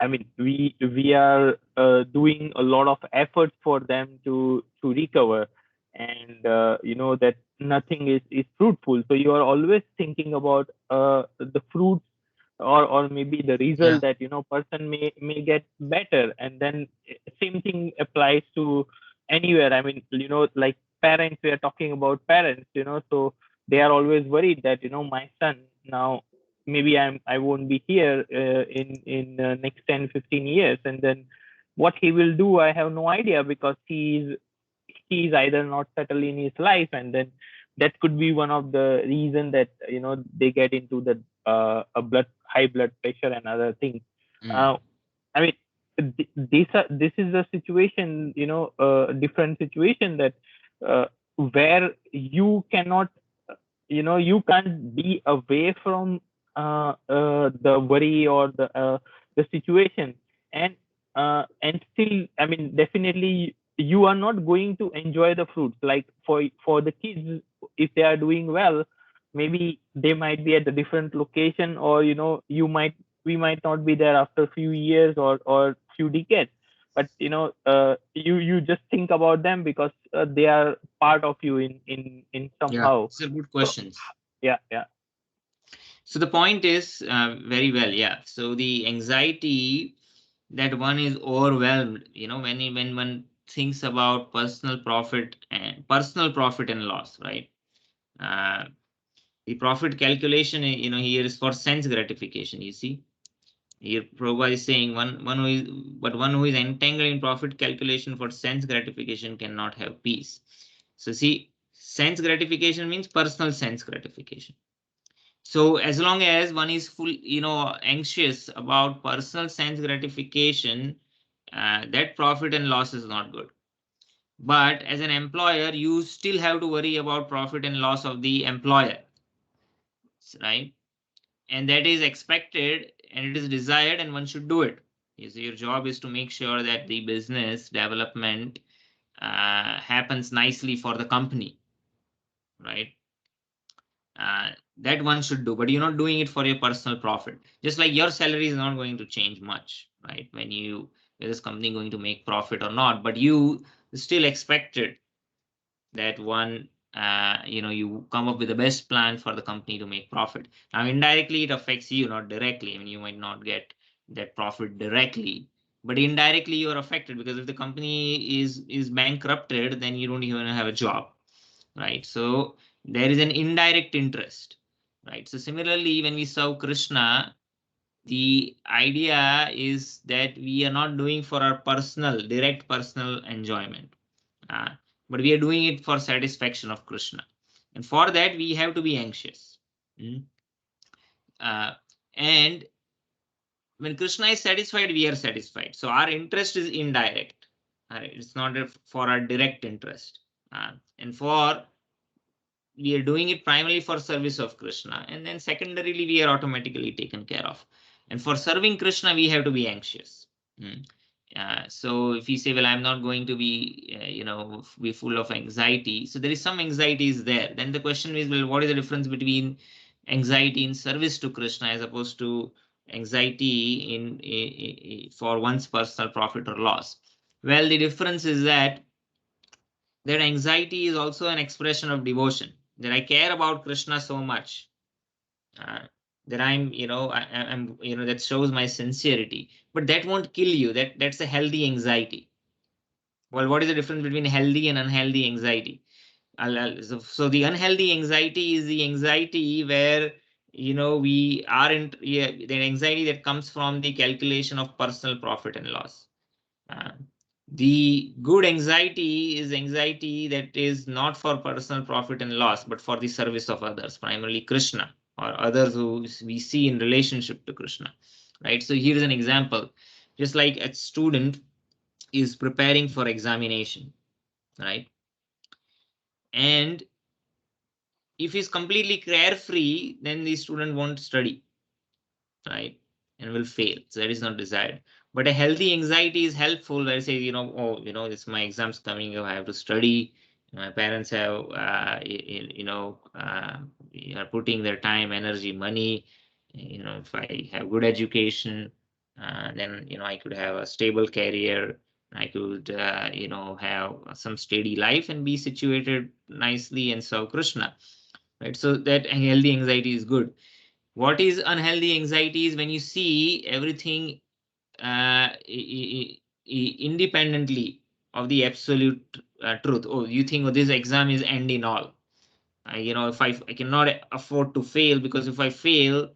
I mean, we are doing a lot of efforts for them to recover, and that nothing is fruitful. So you are always thinking about the fruits, or maybe the Yeah. result, that person may get better, and then same thing applies to anywhere. I mean, like parents, we are talking about parents, so they are always worried that my son now, maybe I won't be here in next 10-15 years, and then what he will do, I have no idea, because he's either not settled in his life, and then that could be one of the reason that they get into the a high blood pressure and other things. uh, I mean, this is a situation, different situation, that where you cannot, you can't be away from the worry or the situation, and still, I mean, definitely you are not going to enjoy the fruits. Like for the kids, if they are doing well, maybe they might be at a different location, or we might not be there after a few years or few decades, but you just think about them, because they are part of you in Yeah, somehow. these are good So questions. yeah. So the point is very well, yeah. So the anxiety that one is overwhelmed, when one thinks about personal profit and loss, right? Uh, The profit calculation, here is for sense gratification. You see, here Prabhupada is saying one who is entangled in profit calculation for sense gratification cannot have peace. So see, sense gratification means personal sense gratification. So as long as one is anxious about personal sense gratification, that profit and loss is not good. But as an employer, you still have to worry about profit and loss of the employer, right? And that is expected and it is desired, and one should do it. Your job is to make sure that the business development happens nicely for the company, right? That one should do, but you're not doing it for your personal profit. Just like your salary is not going to change much, right? Whether this company going to make profit or not, but you still expected that you come up with the best plan for the company to make profit. Now, indirectly, it affects you, not directly. I mean, you might not get that profit directly, but indirectly, you are affected, because if the company is bankrupted, then you don't even have a job, right? So there is an indirect interest, right? So similarly, when we serve Krishna, the idea is that we are not doing for our direct personal enjoyment, uh, but we are doing it for satisfaction of Krishna. And for that, we have to be anxious. And when Krishna is satisfied, we are satisfied. So our interest is indirect. It's not for our direct interest. And we are doing it primarily for service of Krishna. And then secondarily, we are automatically taken care of. And for serving Krishna, we have to be anxious. So if you say, well, I'm not going to be full of anxiety. So there is some anxiety is there. Then the question is, well, what is the difference between anxiety in service to Krishna as opposed to anxiety for one's personal profit or loss? Well, the difference is that anxiety is also an expression of devotion, that I care about Krishna so much, that that shows my sincerity. But that won't kill you. That's a healthy anxiety. Well, what is the difference between healthy and unhealthy anxiety? So the unhealthy anxiety is the anxiety where we are in the anxiety that comes from the calculation of personal profit and loss. The good anxiety is anxiety that is not for personal profit and loss, but for the service of others, primarily Krishna or others who we see in relationship to Krishna, right? So here's an example. Just like a student is preparing for examination, right? And if he's completely carefree, then the student won't study, right? And will fail. So that is not desired. But a healthy anxiety is helpful, where it says, it's my exams coming up, I have to study. My parents have, are putting their time, energy, money. If I have good education, then, I could have a stable career. I could, have some steady life and be situated nicely and serve Krishna, right? So that healthy anxiety is good. What is unhealthy anxiety is when you see everything independently of the absolute truth. Oh, you think, oh, this exam is end in all. If I cannot afford to fail, because if I fail,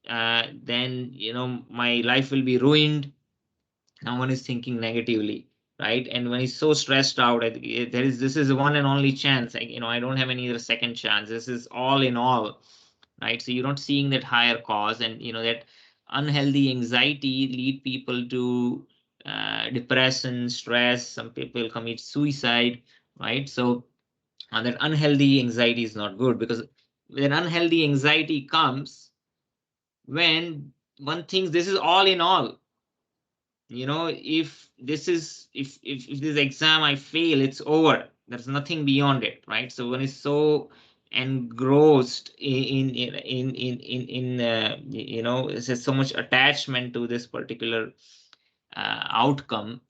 then my life will be ruined. Now one is thinking negatively, right? And when he's so stressed out, this is one and only chance. I don't have any other second chance. This is all in all, right? So you're not seeing that higher cause, and that unhealthy anxiety lead people to depression, stress. Some people commit suicide, right? So that unhealthy anxiety is not good, because when unhealthy anxiety comes when one thinks this is all in all. If this exam I fail, it's over. There's nothing beyond it, right? So one is so engrossed there's so much attachment to this particular outcome.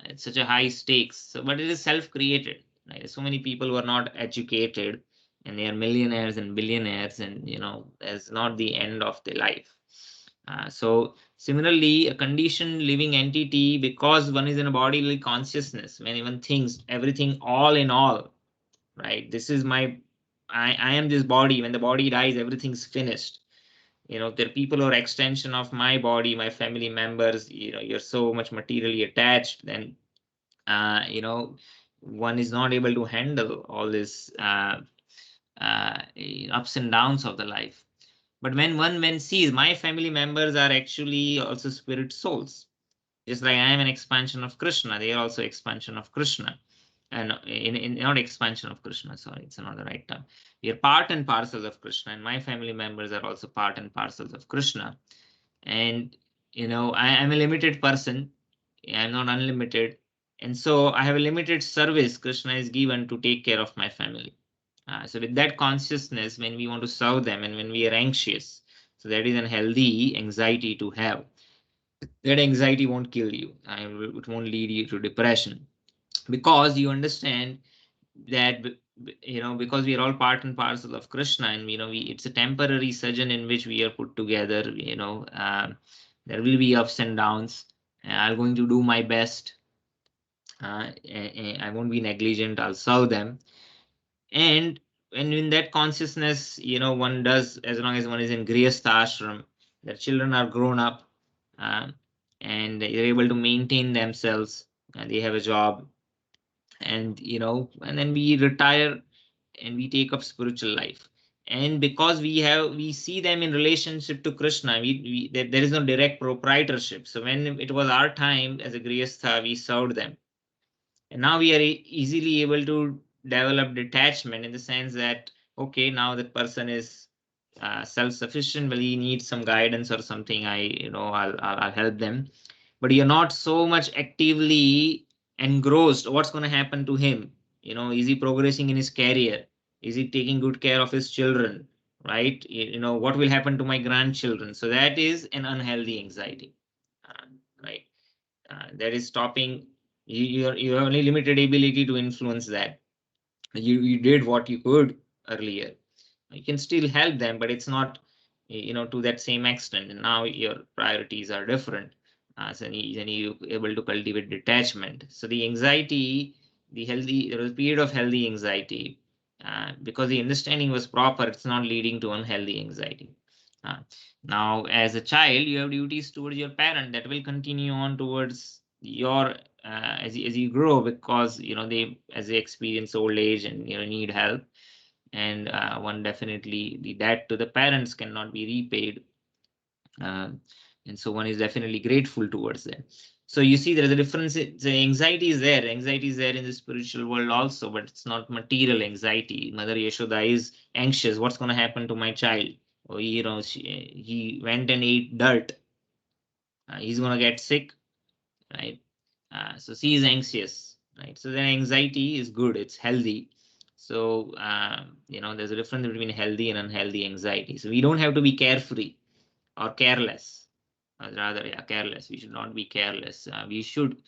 It's such a high stakes. So, but it is self-created, right? So many people who are not educated, and they are millionaires and billionaires, and that's not the end of their life. So similarly, a conditioned living entity, because one is in a bodily consciousness, when one thinks everything all in all, right? This is my I am this body. When the body dies, everything's finished. There are people who are extension of my body, my family members. You're so much materially attached, then one is not able to handle all this ups and downs of the life. But when one sees my family members are actually also spirit souls, just like I am an expansion of Krishna, they are also expansion of Krishna. And in not expansion of Krishna, sorry, it's not the right term. We are part and parcels of Krishna, and my family members are also part and parcels of Krishna. And I am a limited person. I'm not unlimited. And so I have a limited service Krishna is given to take care of my family. So with that consciousness, when we want to serve them and when we are anxious, so that is a healthy anxiety to have. That anxiety won't kill you. It won't lead you to depression, because you understand that because we are all part and parcel of Krishna, and it's a temporary surgeon in which we are put together. There will be ups and downs. I'm going to do my best. I won't be negligent. I'll serve them. And when in that consciousness, one does, as long as one is in grihastha ashram, their children are grown up, uh, and they're able to maintain themselves, and they have a job, and and then we retire and we take up spiritual life. And because we see them in relationship to Krishna, there is no direct proprietorship. So when it was our time as a grihastha, we served them, and now we are easily able to develop detachment, in the sense that okay, now the person is self-sufficient, but he needs some guidance or something, I'll help them. But you're not so much actively engrossed what's going to happen to him. Is he progressing in his career? Is he taking good care of his children? Right? What will happen to my grandchildren? So that is an unhealthy anxiety. uh, right? That is stopping you have only limited ability to influence that. You did what you could earlier. You can still help them, but it's not to that same extent. And now your priorities are different. Then you able to cultivate detachment. So the anxiety, there was a period of healthy anxiety, because the understanding was proper. It's not leading to unhealthy anxiety. uh, Now as a child, you have duties towards your parent that will continue on towards your as you grow, because they, as they experience old age and need help. And one definitely, the debt to the parents cannot be repaid. um, and so one is definitely grateful towards them. So you see, there is a difference. The anxiety is there. Anxiety is there in the spiritual world also, but it's not material anxiety. Mother Yashoda is anxious. What's going to happen to my child? Or he went and ate dirt. He's going to get sick, right? So she is anxious, right? So then anxiety is good, it's healthy. So there's a difference between healthy and unhealthy anxiety. So we don't have to be carefree or careless. Rather, yeah, careless. We should not be careless. We should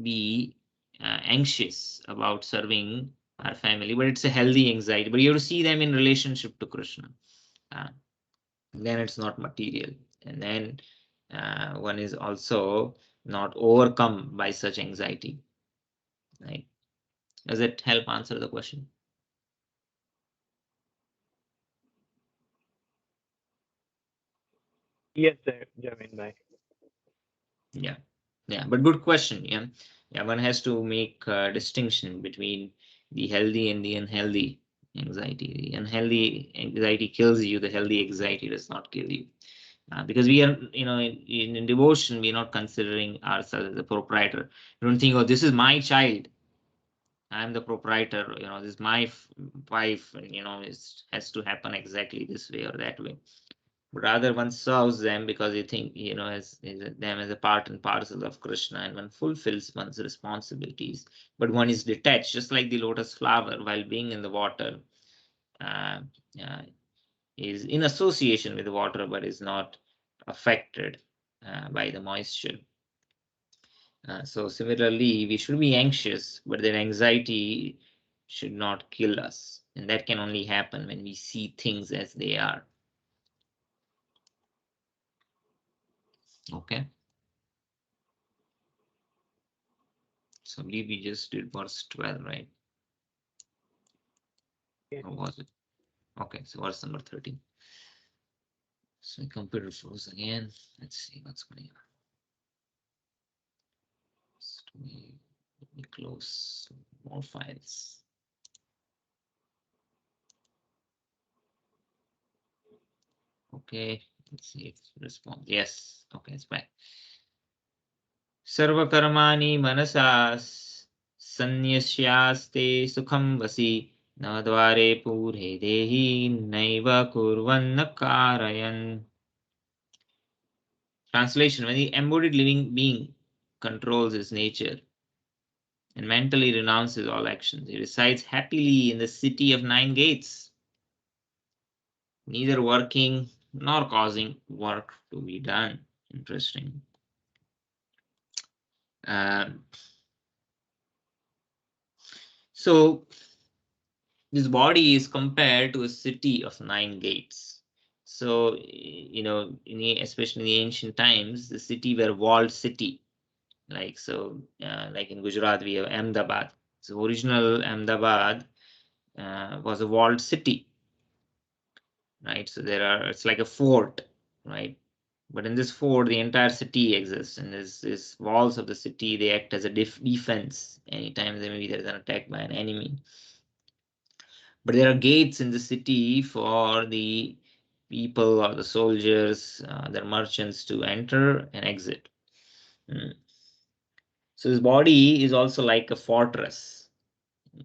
be anxious about serving our family, but it's a healthy anxiety. But you have to see them in relationship to Krishna. Uh, then it's not material, and then one is also not overcome by such anxiety, right? Does it help answer the question? Yes, Jamin bhai. Yeah, but good question. Yeah, one has to make a distinction between the healthy and the unhealthy anxiety. The unhealthy anxiety kills you, the healthy anxiety does not kill you. Because we are, in devotion, we're not considering ourselves as a proprietor. We don't think, oh, this is my child, I'm the proprietor, this is my wife, and it has to happen exactly this way or that way. But rather one serves them because they think, as them as a part and parcel of Krishna, and one fulfills one's responsibilities. But one is detached, just like the lotus flower, while being in the water, uh, uh, is in association with the water, but is not affected by the moisture. So similarly, we should be anxious, but that anxiety should not kill us. And that can only happen when we see things as they are. Okay. So I believe we just did verse 12, right? Yes. Or was it? Okay, so verse number 13. So my computer froze again. Let's see what's going on. So let me close more files. Okay, let's see if it responds. Yes, okay, it's back. Sarvakarmani manasas sanyasyaste sukham vasi nadvare pure dehi naiva kurvanna karayan. Translation: when the embodied living being controls his nature and mentally renounces all actions, he resides happily in the city of 9 gates, neither working nor causing work to be done. Interesting. So this body is compared to a city of 9 gates. So, especially in the ancient times, the city were walled city. Like in Gujarat, we have Ahmedabad. So original Ahmedabad was a walled city, right? So it's like a fort, right? But in this fort, the entire city exists, and these walls of the city, they act as a defense anytime maybe there is an attack by an enemy. But there are gates in the city for the people or the soldiers, the merchants to enter and exit. So his body is also like a fortress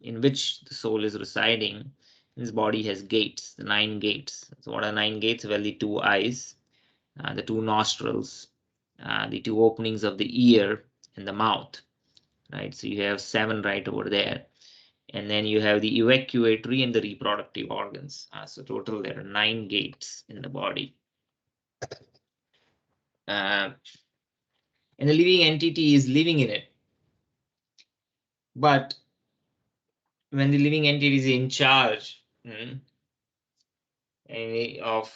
in which the soul is residing. His body has gates, the 9 gates. So what are 9 gates? Well, the 2 eyes, the 2 nostrils, the 2 openings of the ear and the mouth, right? So you have 7 right over there. And then you have the evacuatory and the reproductive organs. So total there are 9 gates in the body. And the living entity is living in it. But when the living entity is in charge of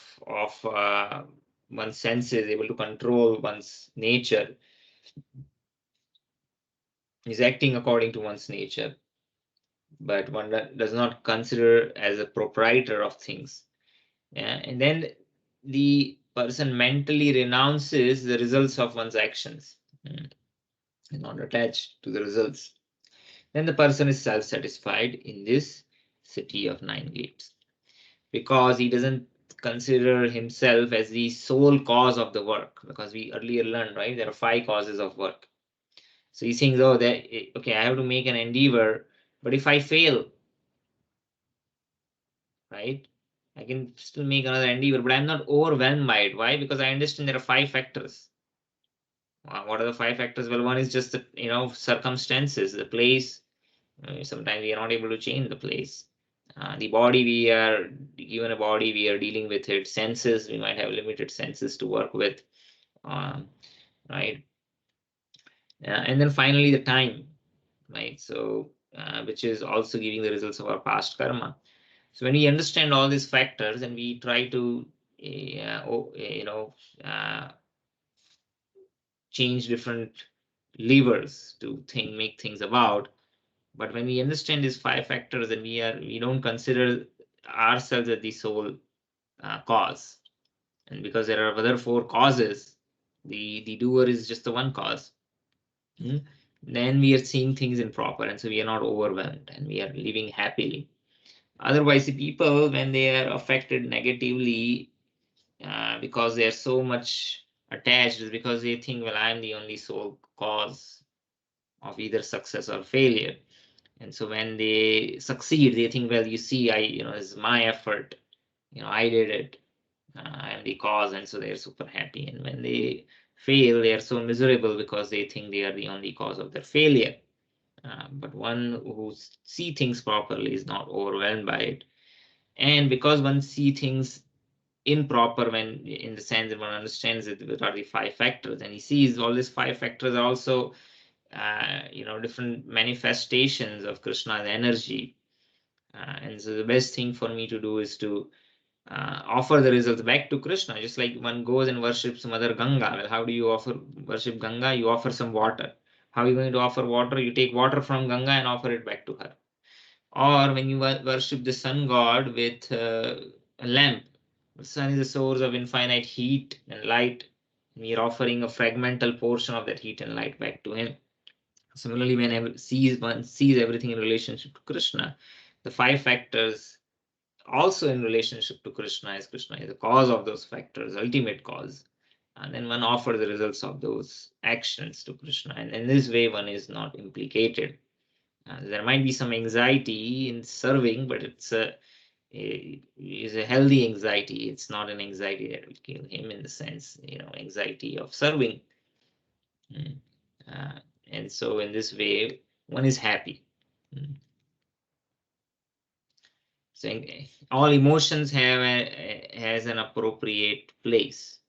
one's senses, able to control one's nature, is acting according to one's nature, but one does not consider as a proprietor of things. Yeah? And then the person mentally renounces the results of one's actions and not attached to the results. Then the person is self-satisfied in this city of 9 gates, because he doesn't consider himself as the sole cause of the work, because we earlier learned, right, there are 5 causes of work. So he thinks, oh, okay, I have to make an endeavor, but if I fail, right, I can still make another endeavor, but I'm not overwhelmed by it. Why? Because I understand there are 5 factors. What are the 5 factors? Well, one is just the circumstances, the place. Sometimes we are not able to change the place. The body, we are given a body, we are dealing with it. Senses, we might have limited senses to work with, right? And then finally the time, right? So which is also giving the results of our past karma. So when we understand all these factors and we try to change different levers to make things about. But when we understand these 5 factors, then we don't consider ourselves as the sole cause. And because there are other 4 causes, the doer is just the one cause. Then we are seeing things in proper, and so we are not overwhelmed and we are living happily. Otherwise, the people, when they are affected negatively, because they are so much attached, is because they think, well, I'm the only sole cause of either success or failure. And so when they succeed, they think, well, you see, it's my effort, I did it, I'm the cause, and so they're super happy. And when they fail, they are so miserable because they think they are the only cause of their failure. But one who see things properly is not overwhelmed by it. And because one see things improper, when in the sense that one understands that what are the 5 factors, and he sees all these 5 factors are also different manifestations of Krishna's energy. And so the best thing for me to do is to offer the results back to Krishna, just like one goes and worships Mother Ganga. Well, how do you worship Ganga? You offer some water. How are you going to offer water? You take water from Ganga and offer it back to her. Or when you worship the sun god with a lamp, the sun is the source of infinite heat and light, and you're offering a fragmental portion of that heat and light back to him. Similarly, when one sees everything in relationship to Krishna, the five factors also in relationship to Krishna is the cause of those factors, ultimate cause. And then one offers the results of those actions to Krishna. And in this way, one is not implicated. There might be some anxiety in serving, but it's a healthy anxiety. It's not an anxiety that will kill him in the sense, anxiety of serving. And so in this way, one is happy. So all emotions has an appropriate place,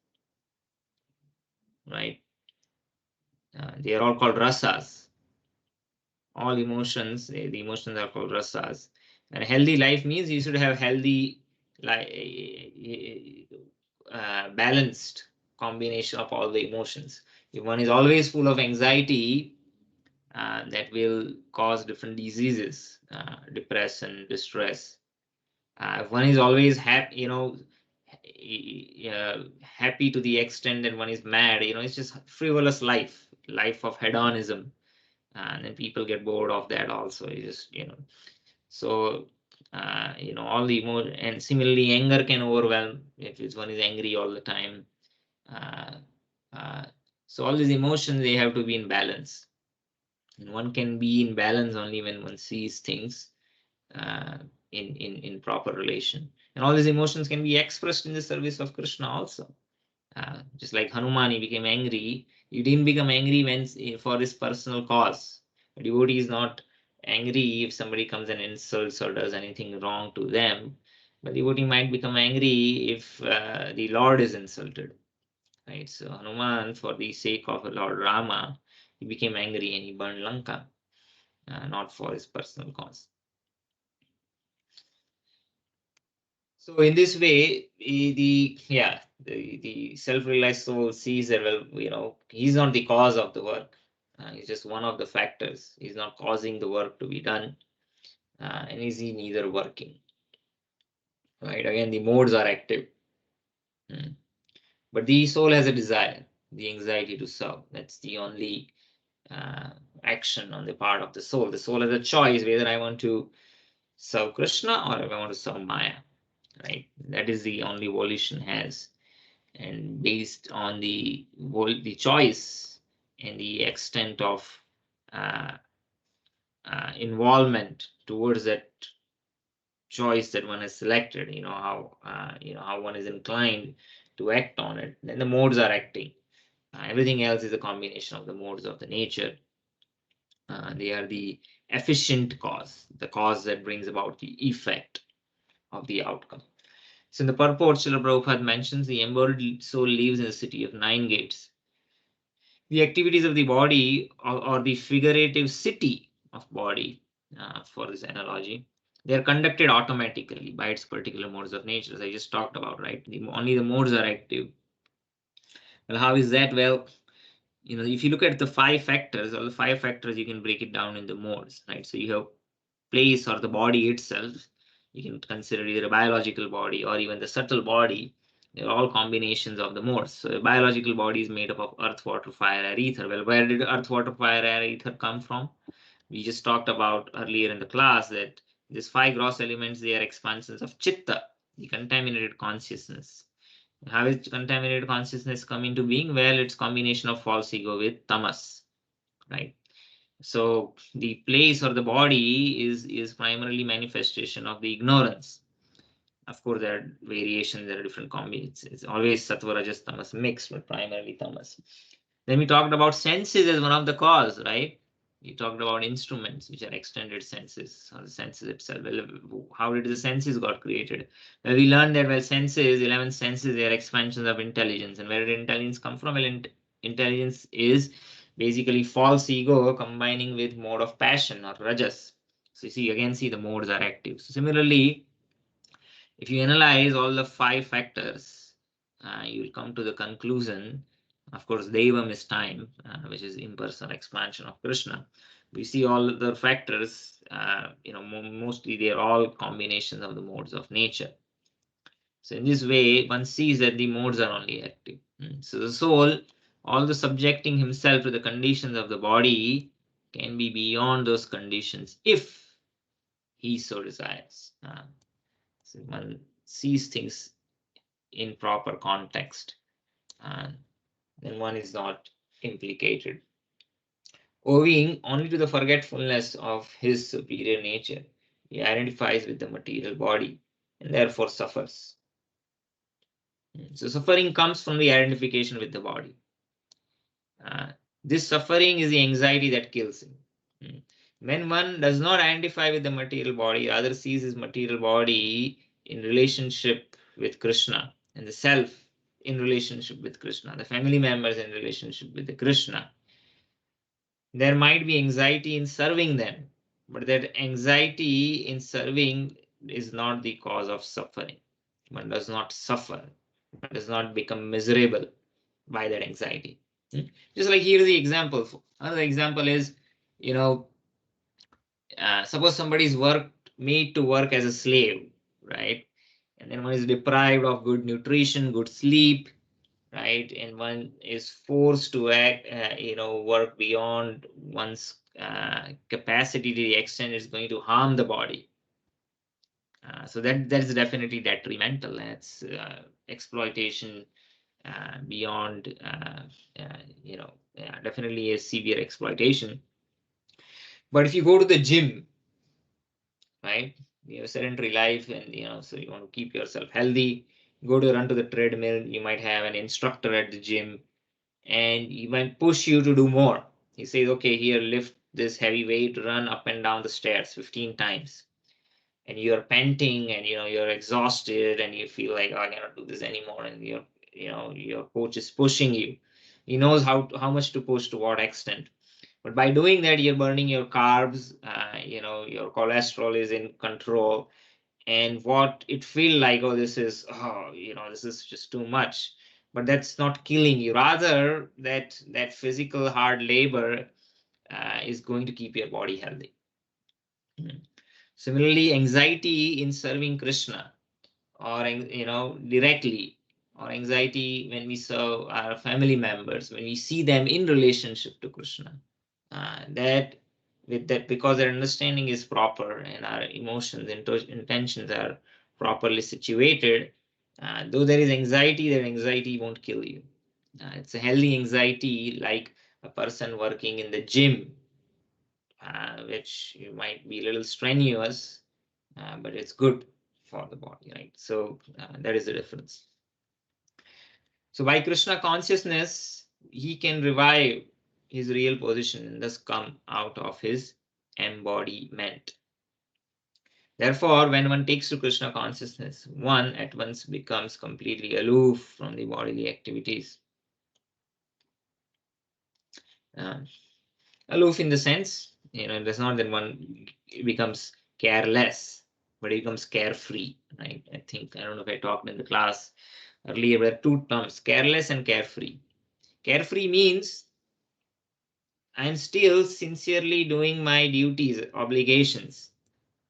right? They are all called rasas. All emotions, the emotions are called rasas. And a healthy life means you should have healthy, balanced combination of all the emotions. If one is always full of anxiety, that will cause different diseases, depression, distress. If one is always happy, happy to the extent that one is mad, it's just frivolous life of hedonism, and then people get bored of that also. So all the emotion, and similarly anger can overwhelm if one is angry all the time. So all these emotions, they have to be in balance, and one can be in balance only when one sees things in proper relation. And all these emotions can be expressed in the service of Krishna also. Just like Hanuman, he became angry. He didn't become angry for his personal cause. A devotee is not angry if somebody comes and insults or does anything wrong to them. But the devotee might become angry if the Lord is insulted. Right? So Hanuman, for the sake of Lord Rama, he became angry and he burned Lanka, not for his personal cause. So in this way, the self-realized soul sees that, well, he's not the cause of the work. He's just one of the factors. He's not causing the work to be done, and is he neither working? Right? Again, the modes are active, but the soul has a desire, the anxiety to serve. That's the only action on the part of the soul. The soul has a choice whether I want to serve Krishna or if I want to serve Maya. Right? That is the only volition has. And based on the choice and the extent of involvement towards that choice that one has selected, how one is inclined to act on it, then the modes are acting. Everything else is a combination of the modes of the nature. They are the efficient cause, the cause that brings about the effect of the outcome. So in the purport, Srila Prabhupada mentions the embodied soul lives in the city of 9 gates. The activities of the body, or the figurative city of body, for this analogy, they are conducted automatically by its particular modes of nature, as I just talked about, right? Only the modes are active. Well, how is that? Well, if you look at the 5 factors, all the 5 factors, you can break it down in the modes, right? So you have place, or the body itself. You can consider either a biological body or even the subtle body. They're all combinations of the modes. So a biological body is made up of earth, water, fire, air, ether. Well, where did earth, water, fire, air, ether come from? We just talked about earlier in the class that these 5 gross elements, they are expansions of chitta, the contaminated consciousness. How is contaminated consciousness come into being? Well, it's combination of false ego with tamas, right? So the place or the body is primarily manifestation of the ignorance. Of course, there are variations, there are different combinations. It's always sattva, rajas, tamas mixed, but primarily tamas. Then we talked about senses as one of the cause, right? We talked about instruments, which are extended senses, or the senses itself. Well, how did the senses got created? Well, we learned that, well, senses, 11 senses, they are expansions of intelligence. And where did intelligence come from? Well, intelligence is basically false ego combining with mode of passion, or rajas. So you see the modes are active. So similarly, if you analyze all the 5 factors, you will come to the conclusion. Of course, Devam is time, which is impersonal expansion of Krishna. we see all other factors, mostly they are all combinations of the modes of nature. So in this way, one sees that the modes are only active. So the soul, although subjecting himself to the conditions of the body, can be beyond those conditions if he so desires. So one sees things in proper context, then one is not implicated. Owing only to the forgetfulness of his superior nature, he identifies with the material body and therefore suffers. So suffering comes from the identification with the body. This suffering is the anxiety that kills him. When one does not identify with the material body, rather sees his material body in relationship with Krishna, and the self in relationship with Krishna, the family members in relationship with the Krishna, there might be anxiety in serving them, but that anxiety in serving is not the cause of suffering. One does not suffer, one does not become miserable by that anxiety. Just like here's the example. Another example is, suppose somebody is made to work as a slave, right? And then one is deprived of good nutrition, good sleep, right? And one is forced to act, work beyond one's capacity to the extent it's going to harm the body. So that's definitely detrimental. That's exploitation beyond, definitely a severe exploitation. But if you go to the gym, right? You have a sedentary life, and so you want to keep yourself healthy. Go to run to the treadmill. You might have an instructor at the gym, and he might push you to do more. He says, "Okay, here, lift this heavy weight, run up and down the stairs 15 times." And you're panting, and you're exhausted, and you feel like, "Oh, I cannot do this anymore." And your coach is pushing you. He knows how much to push, to what extent. But by doing that, you're burning your carbs, your cholesterol is in control. And what it feel like, this is just too much. But that's not killing you. Rather, that physical hard labor is going to keep your body healthy. Similarly, anxiety in serving Krishna, or directly, or anxiety when we serve our family members, when we see them in relationship to Krishna, because their understanding is proper and our emotions and intentions are properly situated, though there is anxiety, that anxiety won't kill you. It's a healthy anxiety, like a person working in the gym, which you might be a little strenuous, but it's good for the body, right? So that is the difference. So by Krishna consciousness, he can revive his real position and thus come out of his embodiment. Therefore, when one takes to Krishna consciousness, one at once becomes completely aloof from the bodily activities. Aloof in the sense, it is not that one becomes careless, but it becomes carefree, right? I don't know if I talked in the class earlier, there are two terms, careless and carefree. Carefree means I'm still sincerely doing my duties, obligations,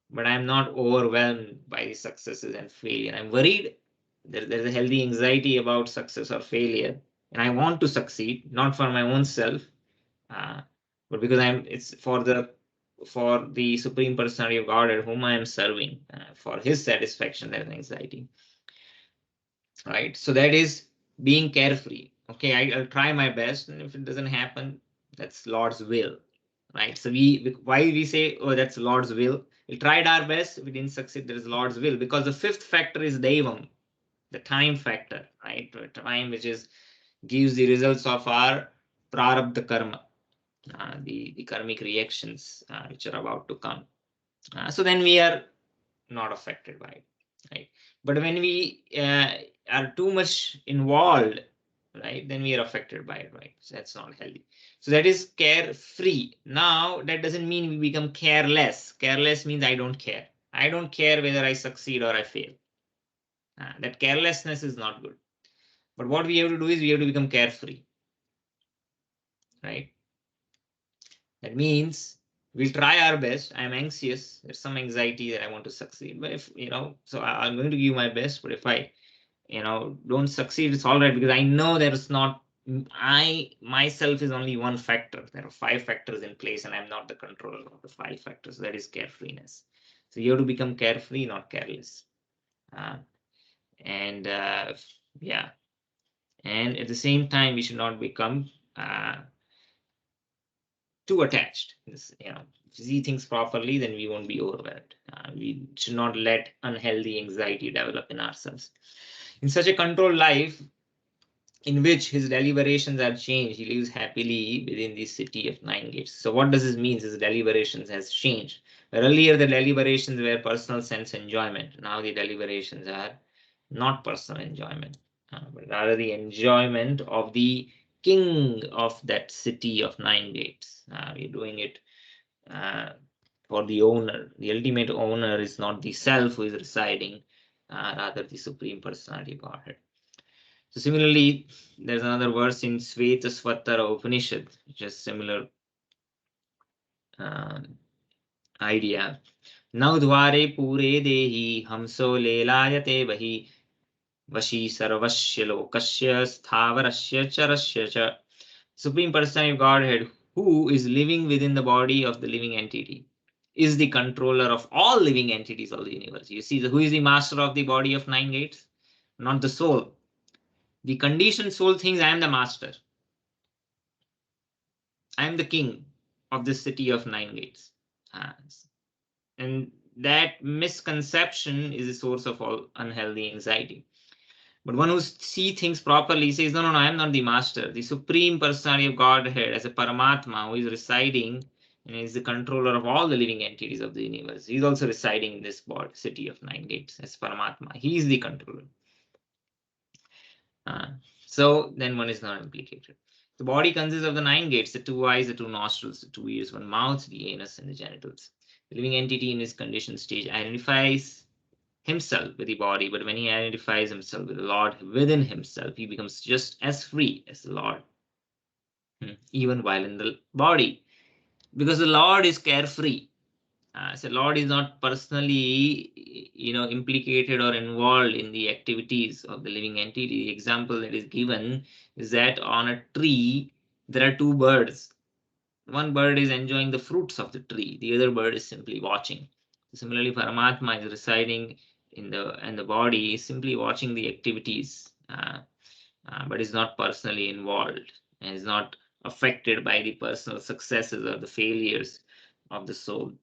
but I'm not overwhelmed by the successes and failure. I'm worried. There's a healthy anxiety about success or failure, and I want to succeed, not for my own self, but because it's for the Supreme Personality of Godhead whom I am serving, for His satisfaction. There's anxiety, right? So that is being carefree. Okay, I'll try my best, and if it doesn't happen, that's Lord's will, right? So why we say, oh, that's Lord's will. We tried our best, we didn't succeed, there is Lord's will, because the fifth factor is Devam, the time factor, right? Time which gives the results of our prarabdha karma, the karmic reactions which are about to come. So then we are not affected by it, right? But when we are too much involved, right, then we are affected by it, right? So that's not healthy. So that is carefree. Now that doesn't mean we become careless. Careless means I don't care. I don't care whether I succeed or I fail. That carelessness is not good. But what we have to do is we have to become carefree, right? That means we'll try our best. I'm anxious. There's some anxiety that I want to succeed. But if, so I'm going to give my best. But if I, don't succeed, it's all right, because I know there's not, I myself is only one factor. There are 5 factors in place, and I'm not the controller of the 5 factors. That is carefreeness. So you have to become carefree, not careless. And yeah. And at the same time, we should not become too attached. If we see things properly, then we won't be overwhelmed. We should not let unhealthy anxiety develop in ourselves. In such a controlled life, in which his deliberations are changed, he lives happily within the city of 9 gates. So what does this mean? His deliberations has changed. Earlier, the deliberations were personal sense enjoyment. Now the deliberations are not personal enjoyment, but rather the enjoyment of the king of that city of 9 gates. We're doing it for the owner. The ultimate owner is not the self who is residing, rather the Supreme Personality of Godhead. So similarly, there's another verse in Svetasvatara Upanishad, which has similar idea. Naudvare pure dehi hamso lelayate vahi vashi sarvasya lokasya sthavarasya charasya cha. Supreme Personality of Godhead, who is living within the body of the living entity, is the controller of all living entities of the universe. You see, who is the master of the body of 9 gates? Not the soul. The conditioned soul thinks I am the master. I am the king of this city of 9 gates. And that misconception is the source of all unhealthy anxiety. But one who sees things properly says, no, I am not the master. The Supreme Personality of Godhead, as a Paramatma who is residing and is the controller of all the living entities of the universe, he is also residing in this city of 9 gates as Paramatma. He is the controller. So then one is not implicated. The body consists of the 9 gates, the 2 eyes, the 2 nostrils, the 2 ears, 1 mouth, the anus, and the genitals. The living entity in his conditioned stage identifies himself with the body, but when he identifies himself with the Lord within himself, he becomes just as free as the Lord, even while in the body, because the Lord is carefree. So Lord is not personally, implicated or involved in the activities of the living entity. The example that is given is that on a tree, there are 2 birds. One bird is enjoying the fruits of the tree. The other bird is simply watching. Similarly, Paramatma is residing in the body, is simply watching the activities, but is not personally involved and is not affected by the personal successes or the failures of the soul.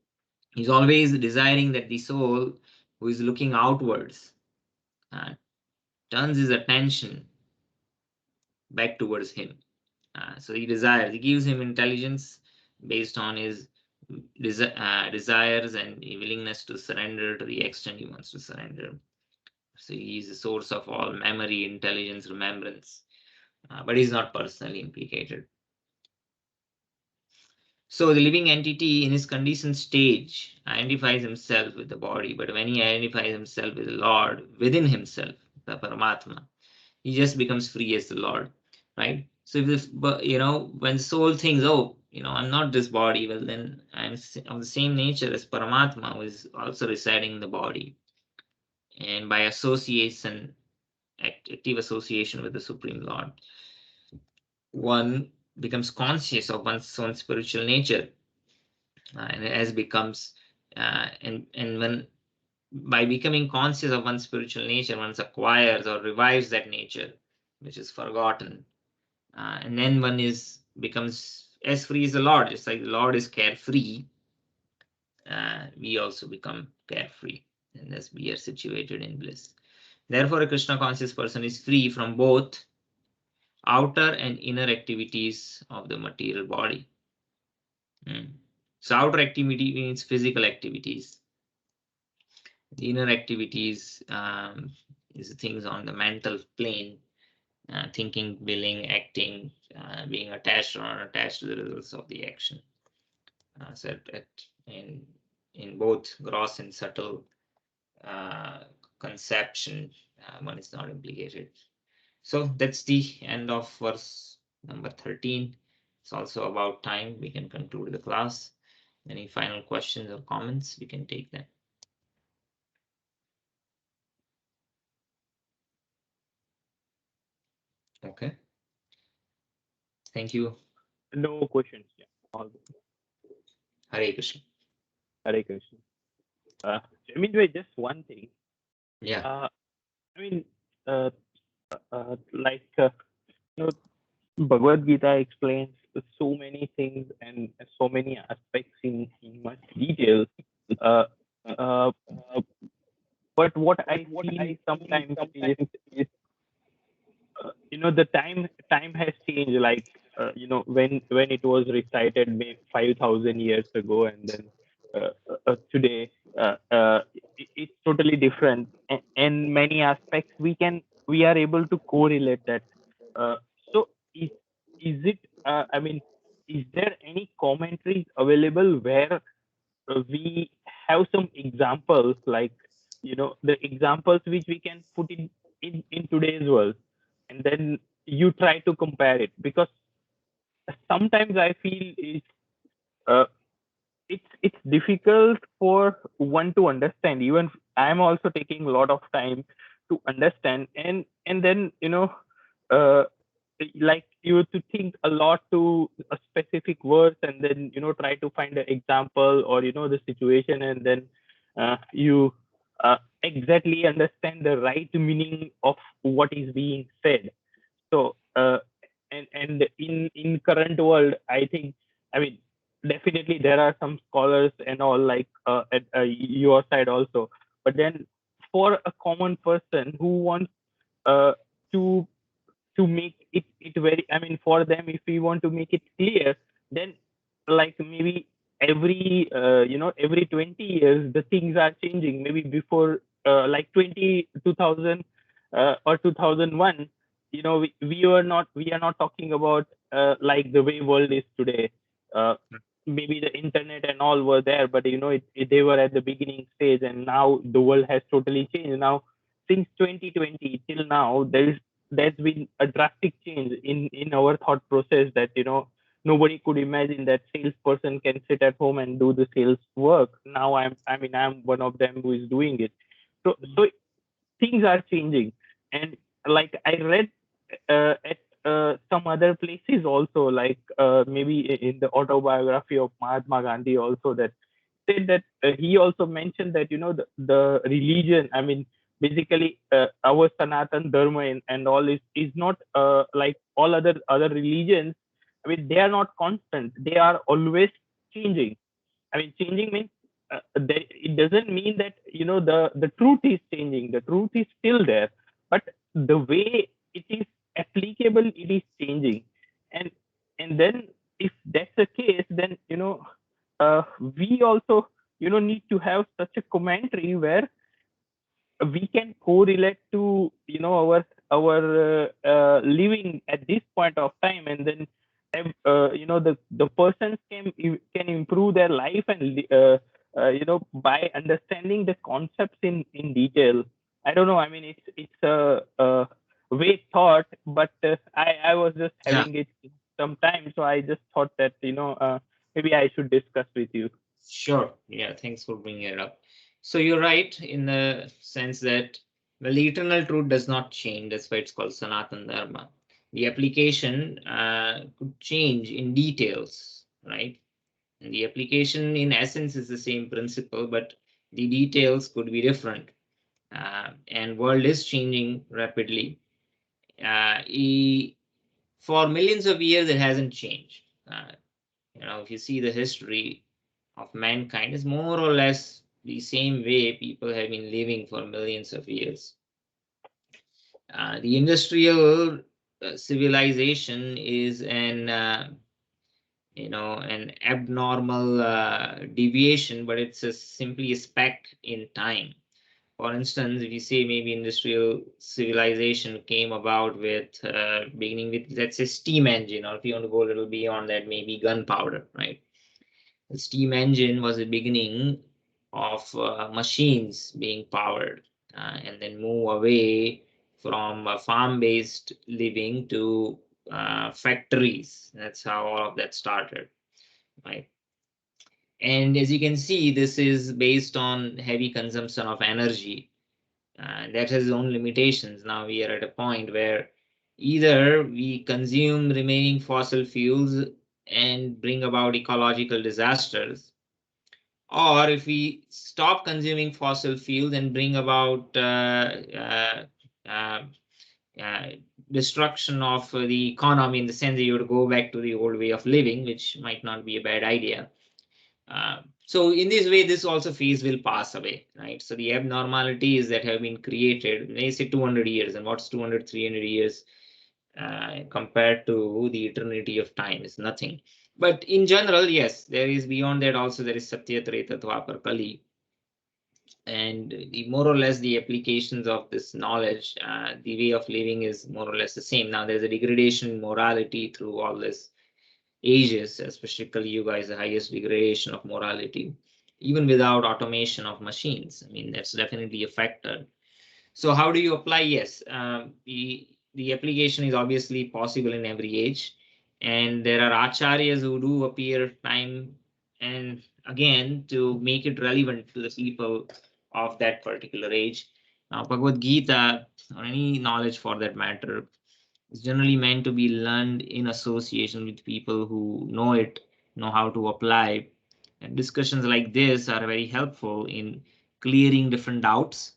He's always desiring that the soul who is looking outwards turns his attention back towards him. So he gives him intelligence based on his desires and willingness to surrender to the extent he wants to surrender. So he is the source of all memory, intelligence, remembrance, but he's not personally implicated. So the living entity in his conditioned stage identifies himself with the body, but when he identifies himself with the Lord within himself, the Paramatma, he just becomes free as the Lord, right? So if this, when the soul thinks, oh, I'm not this body, well, then I'm of the same nature as Paramatma, who is also residing in the body, and by association, active association with the Supreme Lord, one becomes conscious of one's own spiritual nature, and as becomes and when by becoming conscious of one's spiritual nature, one acquires or revives that nature which is forgotten, and then one becomes as free as the Lord. Just like the Lord is carefree, we also become carefree, and thus we are situated in bliss. Therefore, a Krishna conscious person is free from both outer and inner activities of the material body. So outer activity means physical activities. The inner activities is things on the mental plane, thinking, willing, acting, being attached or unattached to the results of the action. So in both gross and subtle conception, one is not implicated. So that's the end of verse number 13. It's also about time we can conclude the class. Any final questions or comments? We can take them. Okay. Thank you. No questions. Yeah. All good. Hare Krishna. Hare Krishna. I mean, wait, just one thing. Yeah. I mean, uh, like you know, Bhagavad Gita explains so many things and so many aspects in much detail. Uh, uh, but what I feel sometimes is, the time has changed. Like, when it was recited maybe 5,000 years ago, and then today, it's totally different. In many aspects, we are able to correlate that. Uh, so is it? I mean, is there any commentaries available where we have some examples, like the examples which we can put in today's world, and then you try to compare it? Because sometimes I feel uh, it's difficult for one to understand. Even I'm also taking a lot of time to understand, and then uh, like you to think a lot to a specific verse, and then try to find an example, or the situation, and then you exactly understand the right meaning of what is being said. So and in current world, I think, I mean, definitely there are some scholars and all, like at your side also, but then for a common person who wants uh, to make it very, I mean, for them, if we want to make it clear, then like maybe every 20 years the things are changing. Maybe before like 2000 or 2001, we are not talking about like the way world is today. uh, Maybe the internet and all were there, but they were at the beginning stage, and now the world has totally changed. Now since 2020 till now, there's been a drastic change in our thought process, that nobody could imagine that salesperson can sit at home and do the sales work. Now I'm one of them who is doing it. So things are changing. And like I read at some other places also, like maybe in the autobiography of Mahatma Gandhi also, that said that he also mentioned that the religion, I mean, basically our Sanatan Dharma and all is not like all other religions. I mean, they are not constant, they are always changing. I mean, changing means it doesn't mean that the truth is changing. The truth is still there, but the way it is applicable, it is changing. And then if that's the case, then we also need to have such a commentary where we can correlate to our living at this point of time, and then the persons can improve their life, and by understanding the concepts in detail. I don't know, I mean, it's a vague thought, but I was just Yeah. having it some time, so I just thought that maybe I should discuss with you. Sure. Yeah. Thanks for bringing it up. So you're right in the sense that, well, the eternal truth does not change. That's why it's called Sanatan Dharma. The application could change in details, right? And the application in essence is the same principle, but the details could be different. And world is changing rapidly. For millions of years, it hasn't changed. If you see the history of mankind, is more or less the same way people have been living for millions of years. The industrial civilization is an abnormal deviation, but it's simply a speck in time. For instance, if you say maybe industrial civilization came about with beginning with, let's say, steam engine, or if you want to go a little beyond that, maybe gunpowder, right? The steam engine was the beginning of machines being powered, and then move away from farm-based living to factories. That's how all of that started, right? And as you can see, this is based on heavy consumption of energy. That has its own limitations. Now we are at a point where either we consume remaining fossil fuels and bring about ecological disasters, or if we stop consuming fossil fuels and bring about uh, uh, destruction of the economy, in the sense that you would go back to the old way of living, which might not be a bad idea. So in this way, this also phase will pass away, right? So the abnormalities that have been created, they say 200 years, and what's 200, 300 years compared to the eternity of time is nothing. But in general, yes, there is beyond that also, there is Satya, Treta, Dwapar, Kali. And the more or less the applications of this knowledge, the way of living is more or less the same. Now there's a degradation in morality through all this ages, especially Kali Yuga is the highest degradation of morality, even without automation of machines. I mean, that's definitely a factor. So how do you apply? Yes, the application is obviously possible in every age, and there are acharyas who do appear time and again to make it relevant to the people of that particular age. Now, Bhagavad Gita, or any knowledge for that matter, is generally meant to be learned in association with people who know it, know how to apply. And discussions like this are very helpful in clearing different doubts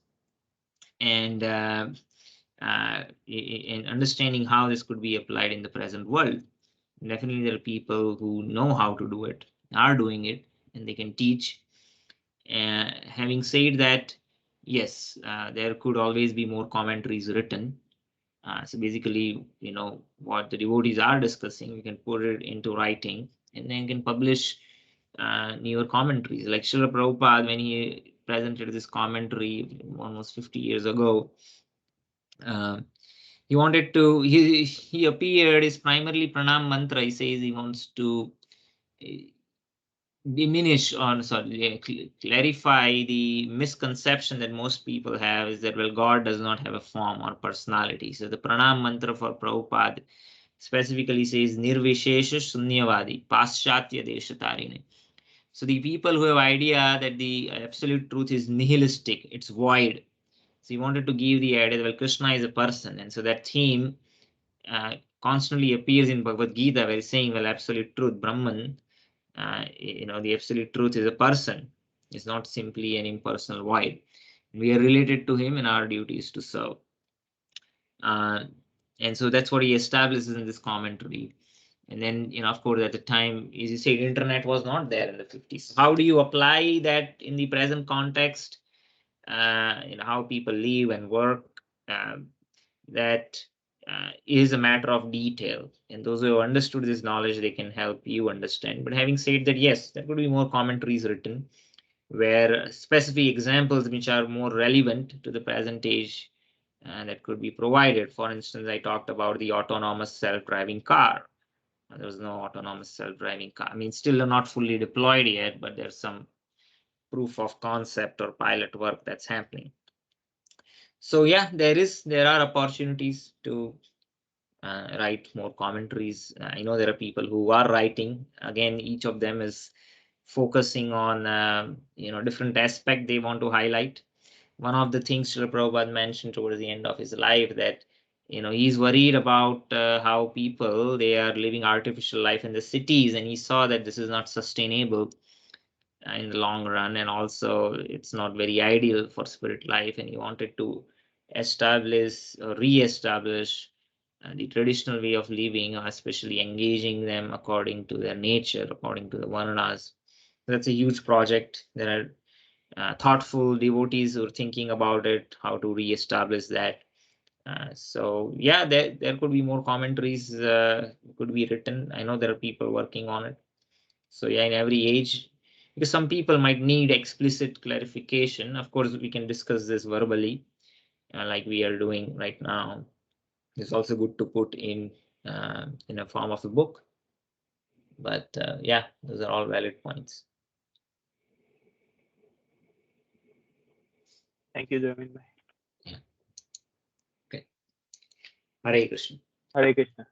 and in understanding how this could be applied in the present world. Definitely, there are people who know how to do it, are doing it, and they can teach. Having said that, yes, there could always be more commentaries written. So basically, what the devotees are discussing, we can put it into writing and then can publish newer commentaries. Like Srila Prabhupada, when he presented this commentary almost 50 years ago, he wanted to, he appeared, is primarily pranam mantra. He says he wants to diminish or clarify the misconception that most people have, is that, well, God does not have a form or personality. So the pranam mantra for Prabhupada specifically says nirvishesha sunyavadi paschatya deshatarine. So the people who have idea that the absolute truth is nihilistic, it's void. So he wanted to give the idea that, well, Krishna is a person, and so that theme constantly appears in Bhagavad Gita, where he's saying, well, absolute truth, Brahman, the absolute truth is a person. It's not simply an impersonal void. We are related to him, and our duty is to serve. And so that's what he establishes in this commentary. And then, of course, at the time, as you said, internet was not there in the 50s. How do you apply that in the present context? How people live and work, that is a matter of detail. And those who have understood this knowledge, they can help you understand. But having said that, yes, there could be more commentaries written where specific examples which are more relevant to the present age that could be provided. For instance, I talked about the autonomous self-driving car. There was no autonomous self-driving car. I mean, still not fully deployed yet, but there's some proof of concept or pilot work that's happening. So yeah, there are opportunities to write more commentaries. I know there are people who are writing. Again, each of them is focusing on different aspect they want to highlight. One of the things Srila Prabhupada mentioned towards the end of his life, that he's worried about how people, they are living artificial life in the cities, and he saw that this is not sustainable in the long run, and also it's not very ideal for spirit life, and he wanted to establish or re-establish the traditional way of living, especially engaging them according to their nature, according to the varnas. That's a huge project. There are thoughtful devotees who are thinking about it, how to re-establish that. So yeah, there could be more commentaries could be written. I know there are people working on it. So yeah, in every age, because some people might need explicit clarification. Of course, we can discuss this verbally, like we are doing right now. It's also good to put in a form of a book. But yeah, those are all valid points. Thank you, Jamin. Yeah. Okay. Hare Krishna. Hare Krishna.